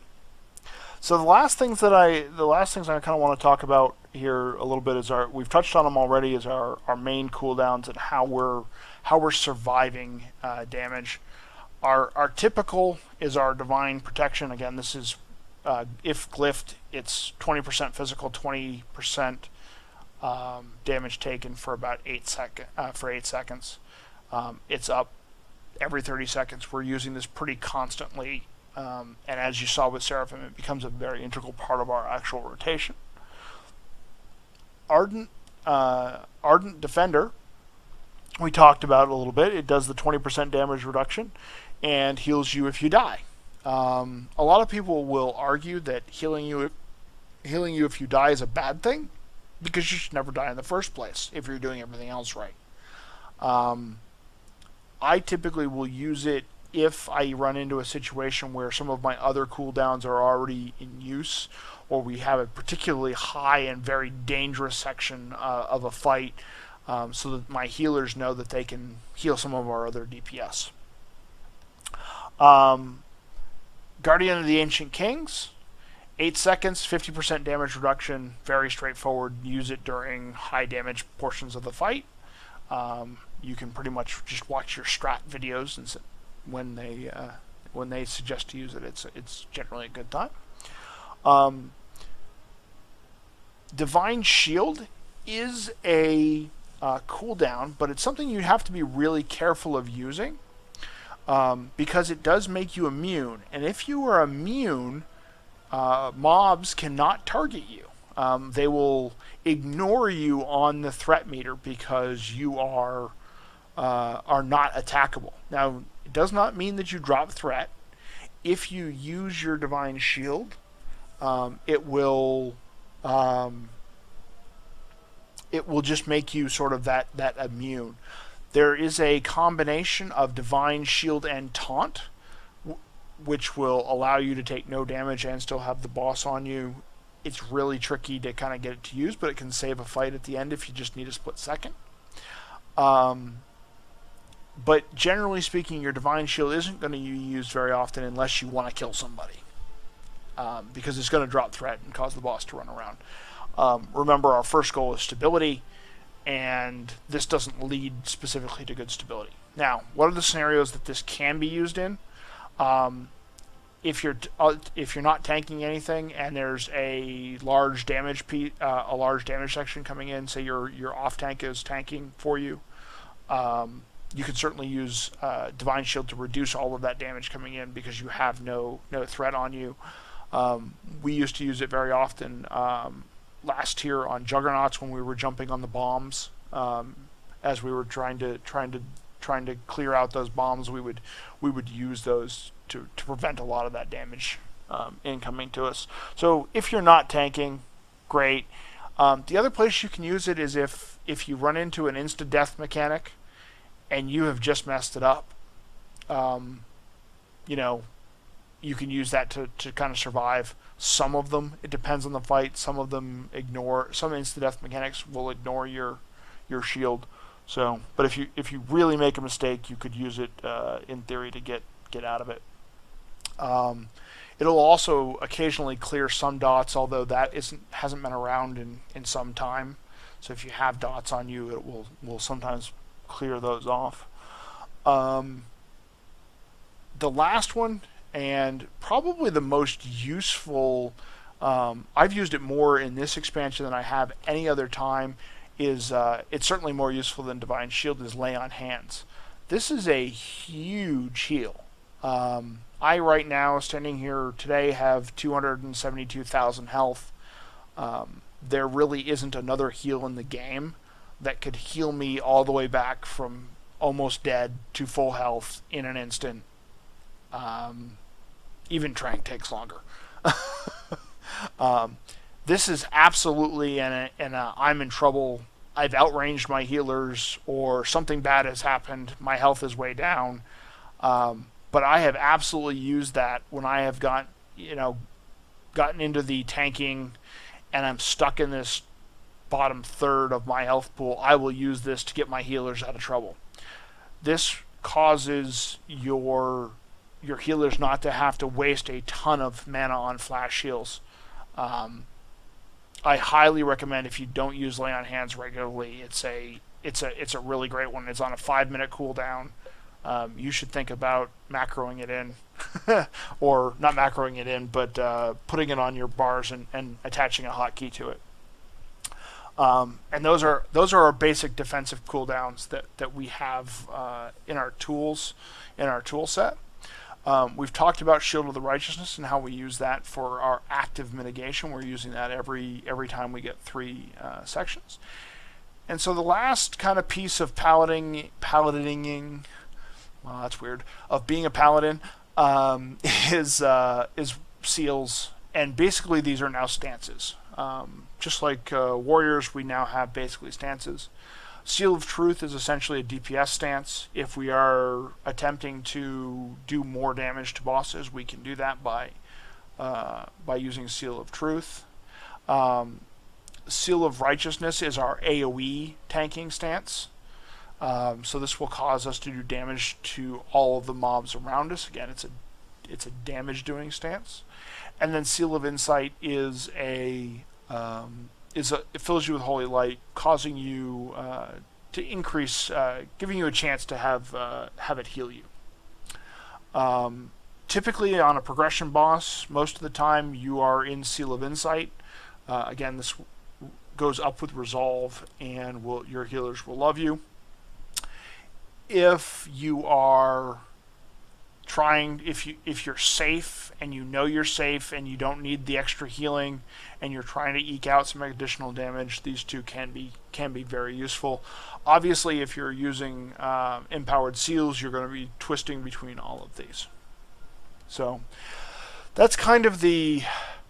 So the last things I kind of want to talk about here a little bit is we've touched on them already, is our main cooldowns and how we're surviving damage. Our typical is our divine protection. Again, this is if glyphed, it's 20% physical, 20% damage taken for about 8 seconds. It's up every 30 seconds. We're using this pretty constantly, and as you saw with Seraphim, it becomes a very integral part of our actual rotation. Ardent Defender, we talked about it a little bit. It does the 20% damage reduction and heals you if you die. A lot of people will argue that healing you if you die is a bad thing, because you should never die in the first place if you're doing everything else right. I typically will use it if I run into a situation where some of my other cooldowns are already in use, or we have a particularly high and very dangerous section of a fight, so that my healers know that they can heal some of our other DPS. Guardian of the Ancient Kings, 8 seconds, 50% damage reduction, very straightforward. Use it during high damage portions of the fight. You can pretty much just watch your strat videos, and when they suggest to use it, it's generally a good time. Divine Shield is a cooldown, but it's something you have to be really careful of using, because it does make you immune, and if you are immune, mobs cannot target you. They will ignore you on the threat meter because you are not attackable. Now, it does not mean that you drop threat. If you use your Divine Shield, it will just make you sort of that immune. There is a combination of Divine Shield and Taunt, which will allow you to take no damage and still have the boss on you. It's really tricky to kind of get it to use, but it can save a fight at the end if you just need a split second. But generally speaking, your Divine Shield isn't going to be used very often unless you want to kill somebody, because it's going to drop threat and cause the boss to run around. Remember, our first goal is stability, and this doesn't lead specifically to good stability. Now, what are the scenarios that this can be used in? If you're not tanking anything and there's a large damage section coming in, say your off tank is tanking for you, you can certainly use Divine Shield to reduce all of that damage coming in because you have no threat on you. We used to use it very often last year on Juggernauts when we were jumping on the bombs, as we were trying to clear out those bombs. We would use those to prevent a lot of that damage incoming to us. So if you're not tanking, great. The other place you can use it is if you run into an insta-death mechanic and you have just messed it up. You can use that to kind of survive. Some of them, it depends on the fight. Some of them some insta-death mechanics will ignore your shield. So, but if you really make a mistake, you could use it in theory to get out of it. It'll also occasionally clear some dots, although that hasn't been around in some time. So if you have dots on you, it will sometimes clear those off. The last one, and probably the most useful, I've used it more in this expansion than I have any other time, is it's certainly more useful than Divine Shield, is Lay on Hands. This is a huge heal. I right now, standing here today, have 272,000 health. There really isn't another heal in the game that could heal me all the way back from almost dead to full health in an instant. Even Trank takes longer. This is absolutely I'm in trouble. I've outranged my healers, or something bad has happened. My health is way down. But I have absolutely used that when I have gotten into the tanking, and I'm stuck in this bottom third of my health pool. I will use this to get my healers out of trouble. This causes your healers not to have to waste a ton of mana on flash heals. I highly recommend, if you don't use Lay on Hands regularly, it's a really great one. It's on a 5-minute cooldown. You should think about macroing it in, or not macroing it in, but putting it on your bars and attaching a hotkey to it. And those are our basic defensive cooldowns that we have in our tools, in our tool set. We've talked about Shield of the Righteousness and how we use that for our active mitigation. We're using that every time we get 3 sections. And so the last kind of piece of paladining, well, that's weird, of being a paladin, is seals, and basically these are now stances. Just like warriors, we now have basically stances. Seal of Truth is essentially a DPS stance. If we are attempting to do more damage to bosses, we can do that by using Seal of Truth. Seal of Righteousness is our AoE tanking stance. So this will cause us to do damage to all of the mobs around us. Again, it's a damage doing stance. And then Seal of Insight is it fills you with holy light, causing you to increase, giving you a chance to have it heal you. Typically on a progression boss, most of the time you are in Seal of Insight. Again, this goes up with Resolve, and your healers will love you. If you are if you're safe and you know you're safe and you don't need the extra healing and you're trying to eke out some additional damage, these two can be very useful. Obviously, if you're using empowered seals, you're going to be twisting between all of these. So that's kind of the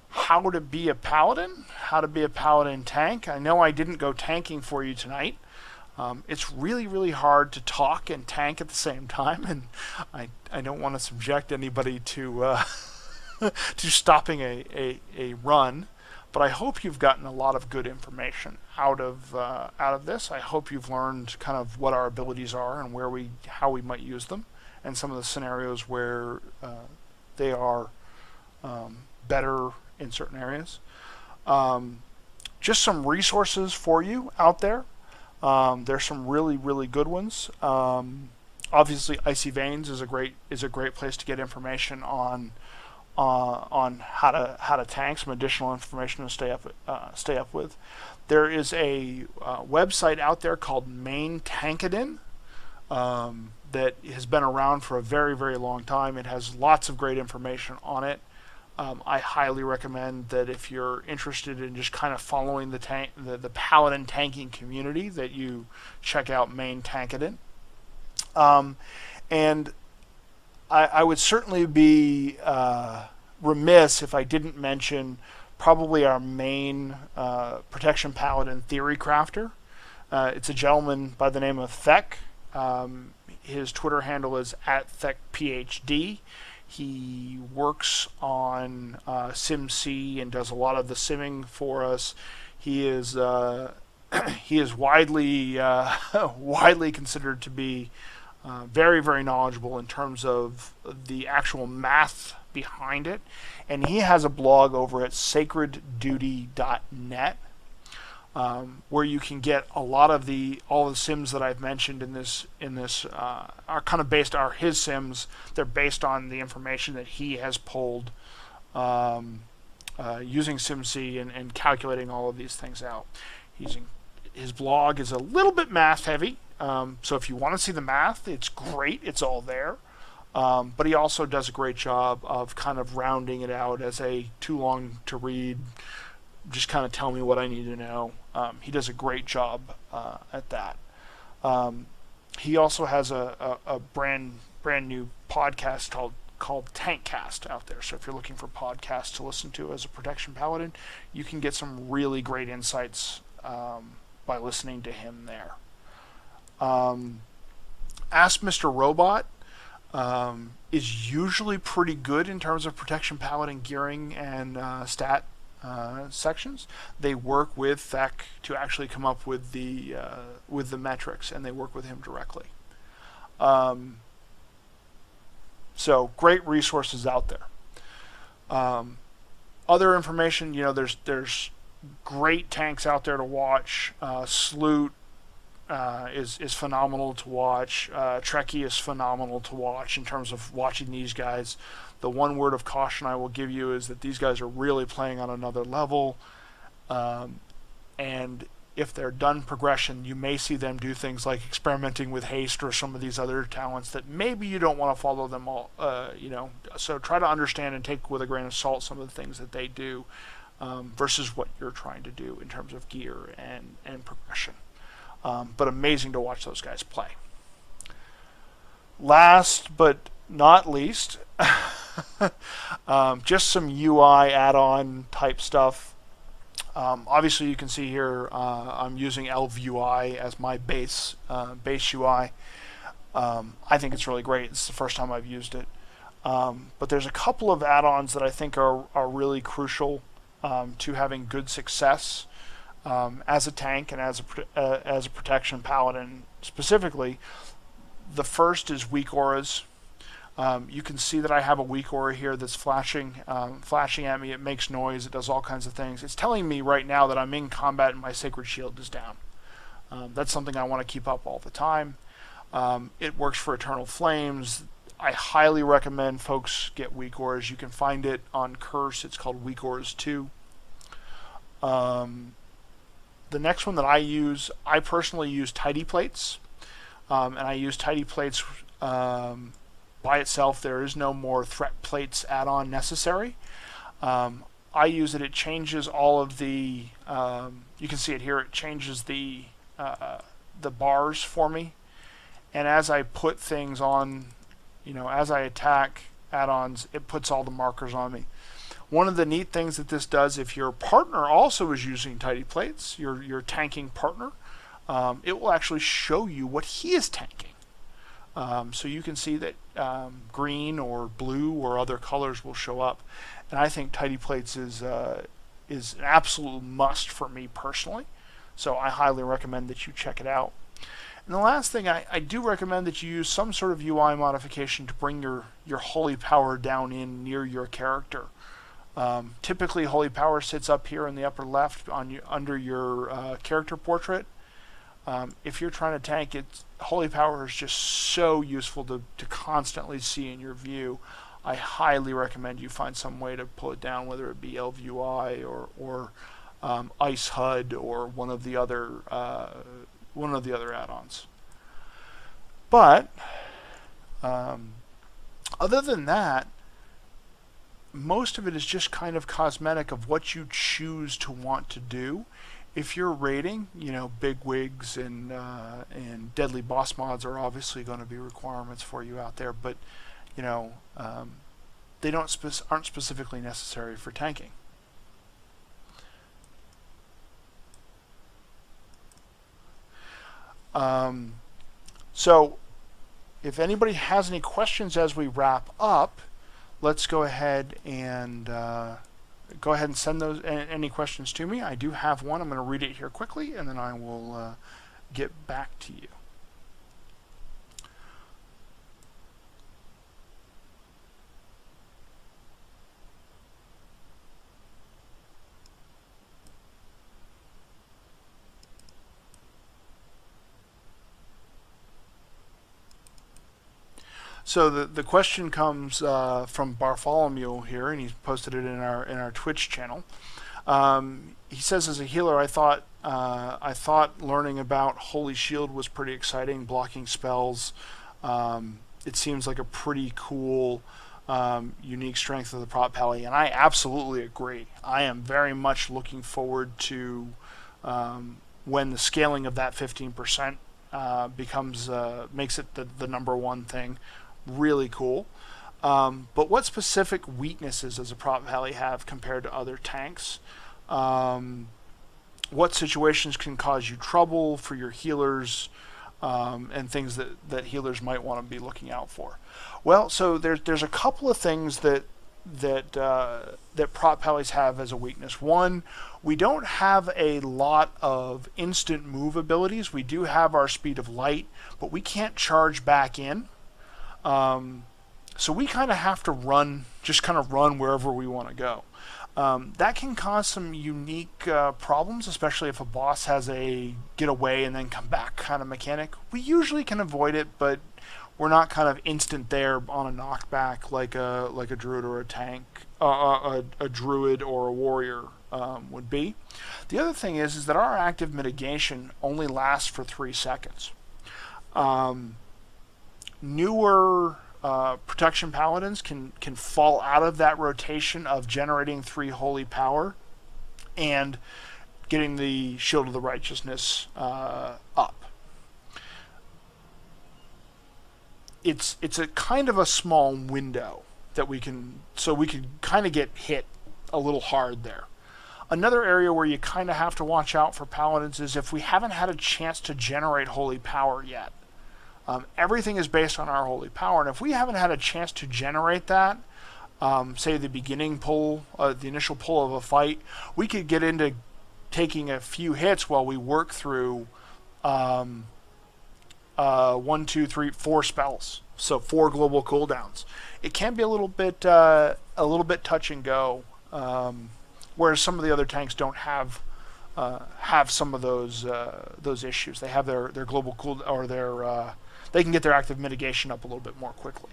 how to be a paladin tank. I know I didn't go tanking for you tonight. It's really, really hard to talk and tank at the same time, and I don't want to subject anybody to to stopping a run. But I hope you've gotten a lot of good information out of this. I hope you've learned kind of what our abilities are and how we might use them, and some of the scenarios where they are better in certain areas. Just some resources for you out there. There's some really, really good ones. Obviously, Icy Veins is a great place to get information on how to tank, some additional information to stay up with. There is a website out there called Main Tankadin that has been around for a very, very long time. It has lots of great information on it. I highly recommend that if you're interested in just kind of following the paladin tanking community, that you check out Main Tankadin. And I would certainly be remiss if I didn't mention probably our main protection paladin theory crafter. It's a gentleman by the name of Thek. His Twitter handle is @ThekPhD. He works on SimC and does a lot of the simming for us. He is widely considered to be very, very knowledgeable in terms of the actual math behind it, and he has a blog over at sacredduty.net. Where you can get a lot of all the sims that I've mentioned in this are kind of his sims. They're based on the information that he has pulled using SimC and calculating all of these things out. His blog is a little bit math heavy, so if you want to see the math, it's great. It's all there. But he also does a great job of kind of rounding it out as a too long to read, just kind of tell me what I need to know. He does a great job at that. He also has a brand new podcast called Tankcast out there. So if you're looking for podcasts to listen to as a protection paladin, you can get some really great insights by listening to him there. Ask Mr. Robot is usually pretty good in terms of protection paladin gearing and stat sections. They work with Thek to actually come up with the metrics, and they work with him directly. So great resources out there. Other information, there's great tanks out there to watch. Sloot is phenomenal to watch. Trekkie is phenomenal to watch in terms of watching these guys. The one word of caution I will give you is that these guys are really playing on another level. And if they're done progression, you may see them do things like experimenting with haste or some of these other talents that maybe you don't want to follow them all. So try to understand and take with a grain of salt some of the things that they do versus what you're trying to do in terms of gear and progression. But amazing to watch those guys play. Last but not least, just some UI add-on type stuff. Obviously, you can see here I'm using ElvUI as my base UI. I think it's really great. It's the first time I've used it. But there's a couple of add-ons that I think are really crucial to having good success as a tank and as a protection paladin specifically. The first is weak auras. You can see that I have a weak aura here that's flashing at me. It makes noise. It does all kinds of things. It's telling me right now that I'm in combat and my sacred shield is down. That's something I want to keep up all the time. It works for Eternal Flames. I highly recommend folks get weak auras. You can find it on Curse. It's called Weak Auras 2. The next one that I personally use Tidy Plates. And I use Tidy Plates by itself. There is no more Threat Plates add-on necessary. I use it. It changes all of the. You can see it here. It changes the bars for me, and as I put things on, as I attack add-ons, it puts all the markers on me. One of the neat things that this does, if your partner also is using Tidy Plates, your tanking partner, it will actually show you what he is tanking. So you can see that green or blue or other colors will show up, and I think Tidy Plates is an absolute must for me personally. So I highly recommend that you check it out. And the last thing, I do recommend that you use some sort of UI modification to bring your holy power down in near your character. Typically, holy power sits up here in the upper left under your character portrait. If you're trying to tank it, holy power is just so useful to constantly see in your view. I highly recommend you find some way to pull it down, whether it be ElvUI or Ice HUD or one of the other add-ons. But other than that, most of it is just kind of cosmetic of what you choose to want to do. If you're raiding, big wigs and deadly boss mods are obviously going to be requirements for you out there, but they aren't specifically necessary for tanking. So, if anybody has any questions as we wrap up, let's go ahead and send those any questions to me. I do have one. I'm going to read it here quickly, and then I will get back to you. So the question comes from Bartholomew here, and he's posted it in our Twitch channel. He says, as a healer, I thought learning about Holy Shield was pretty exciting, blocking spells, it seems like a pretty cool, unique strength of the prop pally, and I absolutely agree. I am very much looking forward to when the scaling of that 15% becomes makes it the number one thing. Really cool. But what specific weaknesses does a prop pally have compared to other tanks? What situations can cause you trouble for your healers, and things that healers might want to be looking out for? Well, so there's a couple of things that prop pallies have as a weakness. One, we don't have a lot of instant move abilities. We do have our speed of light, but we can't charge back in. So we kind of have to run wherever we want to go. That can cause some unique problems, especially if a boss has a get away and then come back kind of mechanic. We usually can avoid it, but we're not kind of instant there on a knockback like a druid or a tank, a druid or a warrior would be. The other thing is that our active mitigation only lasts for 3 seconds. Newer protection paladins can fall out of that rotation of generating 3 holy power and getting the shield of the righteousness up. It's a kind of a small window that we can kind of get hit a little hard there. Another area where you kind of have to watch out for paladins is if we haven't had a chance to generate holy power yet. Everything is based on our holy power, and if we haven't had a chance to generate that, say the beginning pull, the initial pull of a fight, we could get into taking a few hits while we work through 1, 2, 3, 4 spells. So 4 global cooldowns. It can be a little bit touch and go, whereas some of the other tanks don't have some of those issues. They have their global cool or their they can get their active mitigation up a little bit more quickly.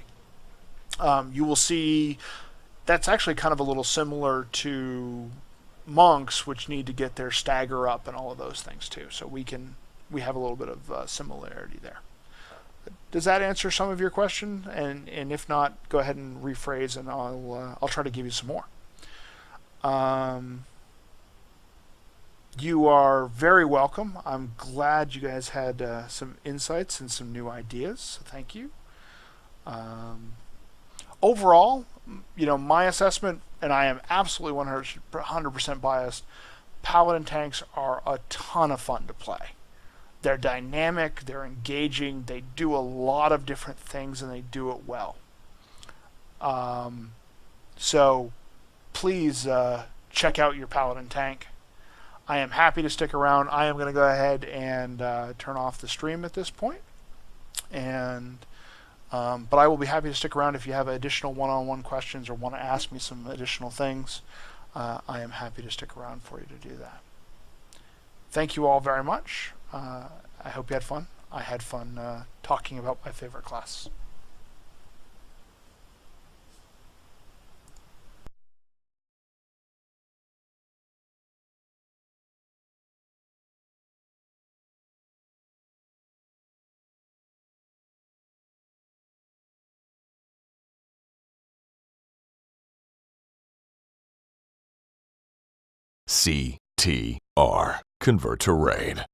You will see that's actually kind of a little similar to monks, which need to get their stagger up and all of those things too. So we have a little bit of similarity there. Does that answer some of your question? And if not, go ahead and rephrase, and I'll try to give you some more. You are very welcome. I'm glad you guys had some insights and some new ideas. So thank you. Overall, my assessment, and I am absolutely 100% biased, Paladin tanks are a ton of fun to play. They're dynamic, they're engaging, they do a lot of different things, and they do it well. So please check out your Paladin tank. I am happy to stick around. I am going to go ahead and turn off the stream at this point. But I will be happy to stick around if you have additional one-on-one questions or want to ask me some additional things. I am happy to stick around for you to do that. Thank you all very much. I hope you had fun. I had fun talking about my favorite class. CTR. Convert to raid.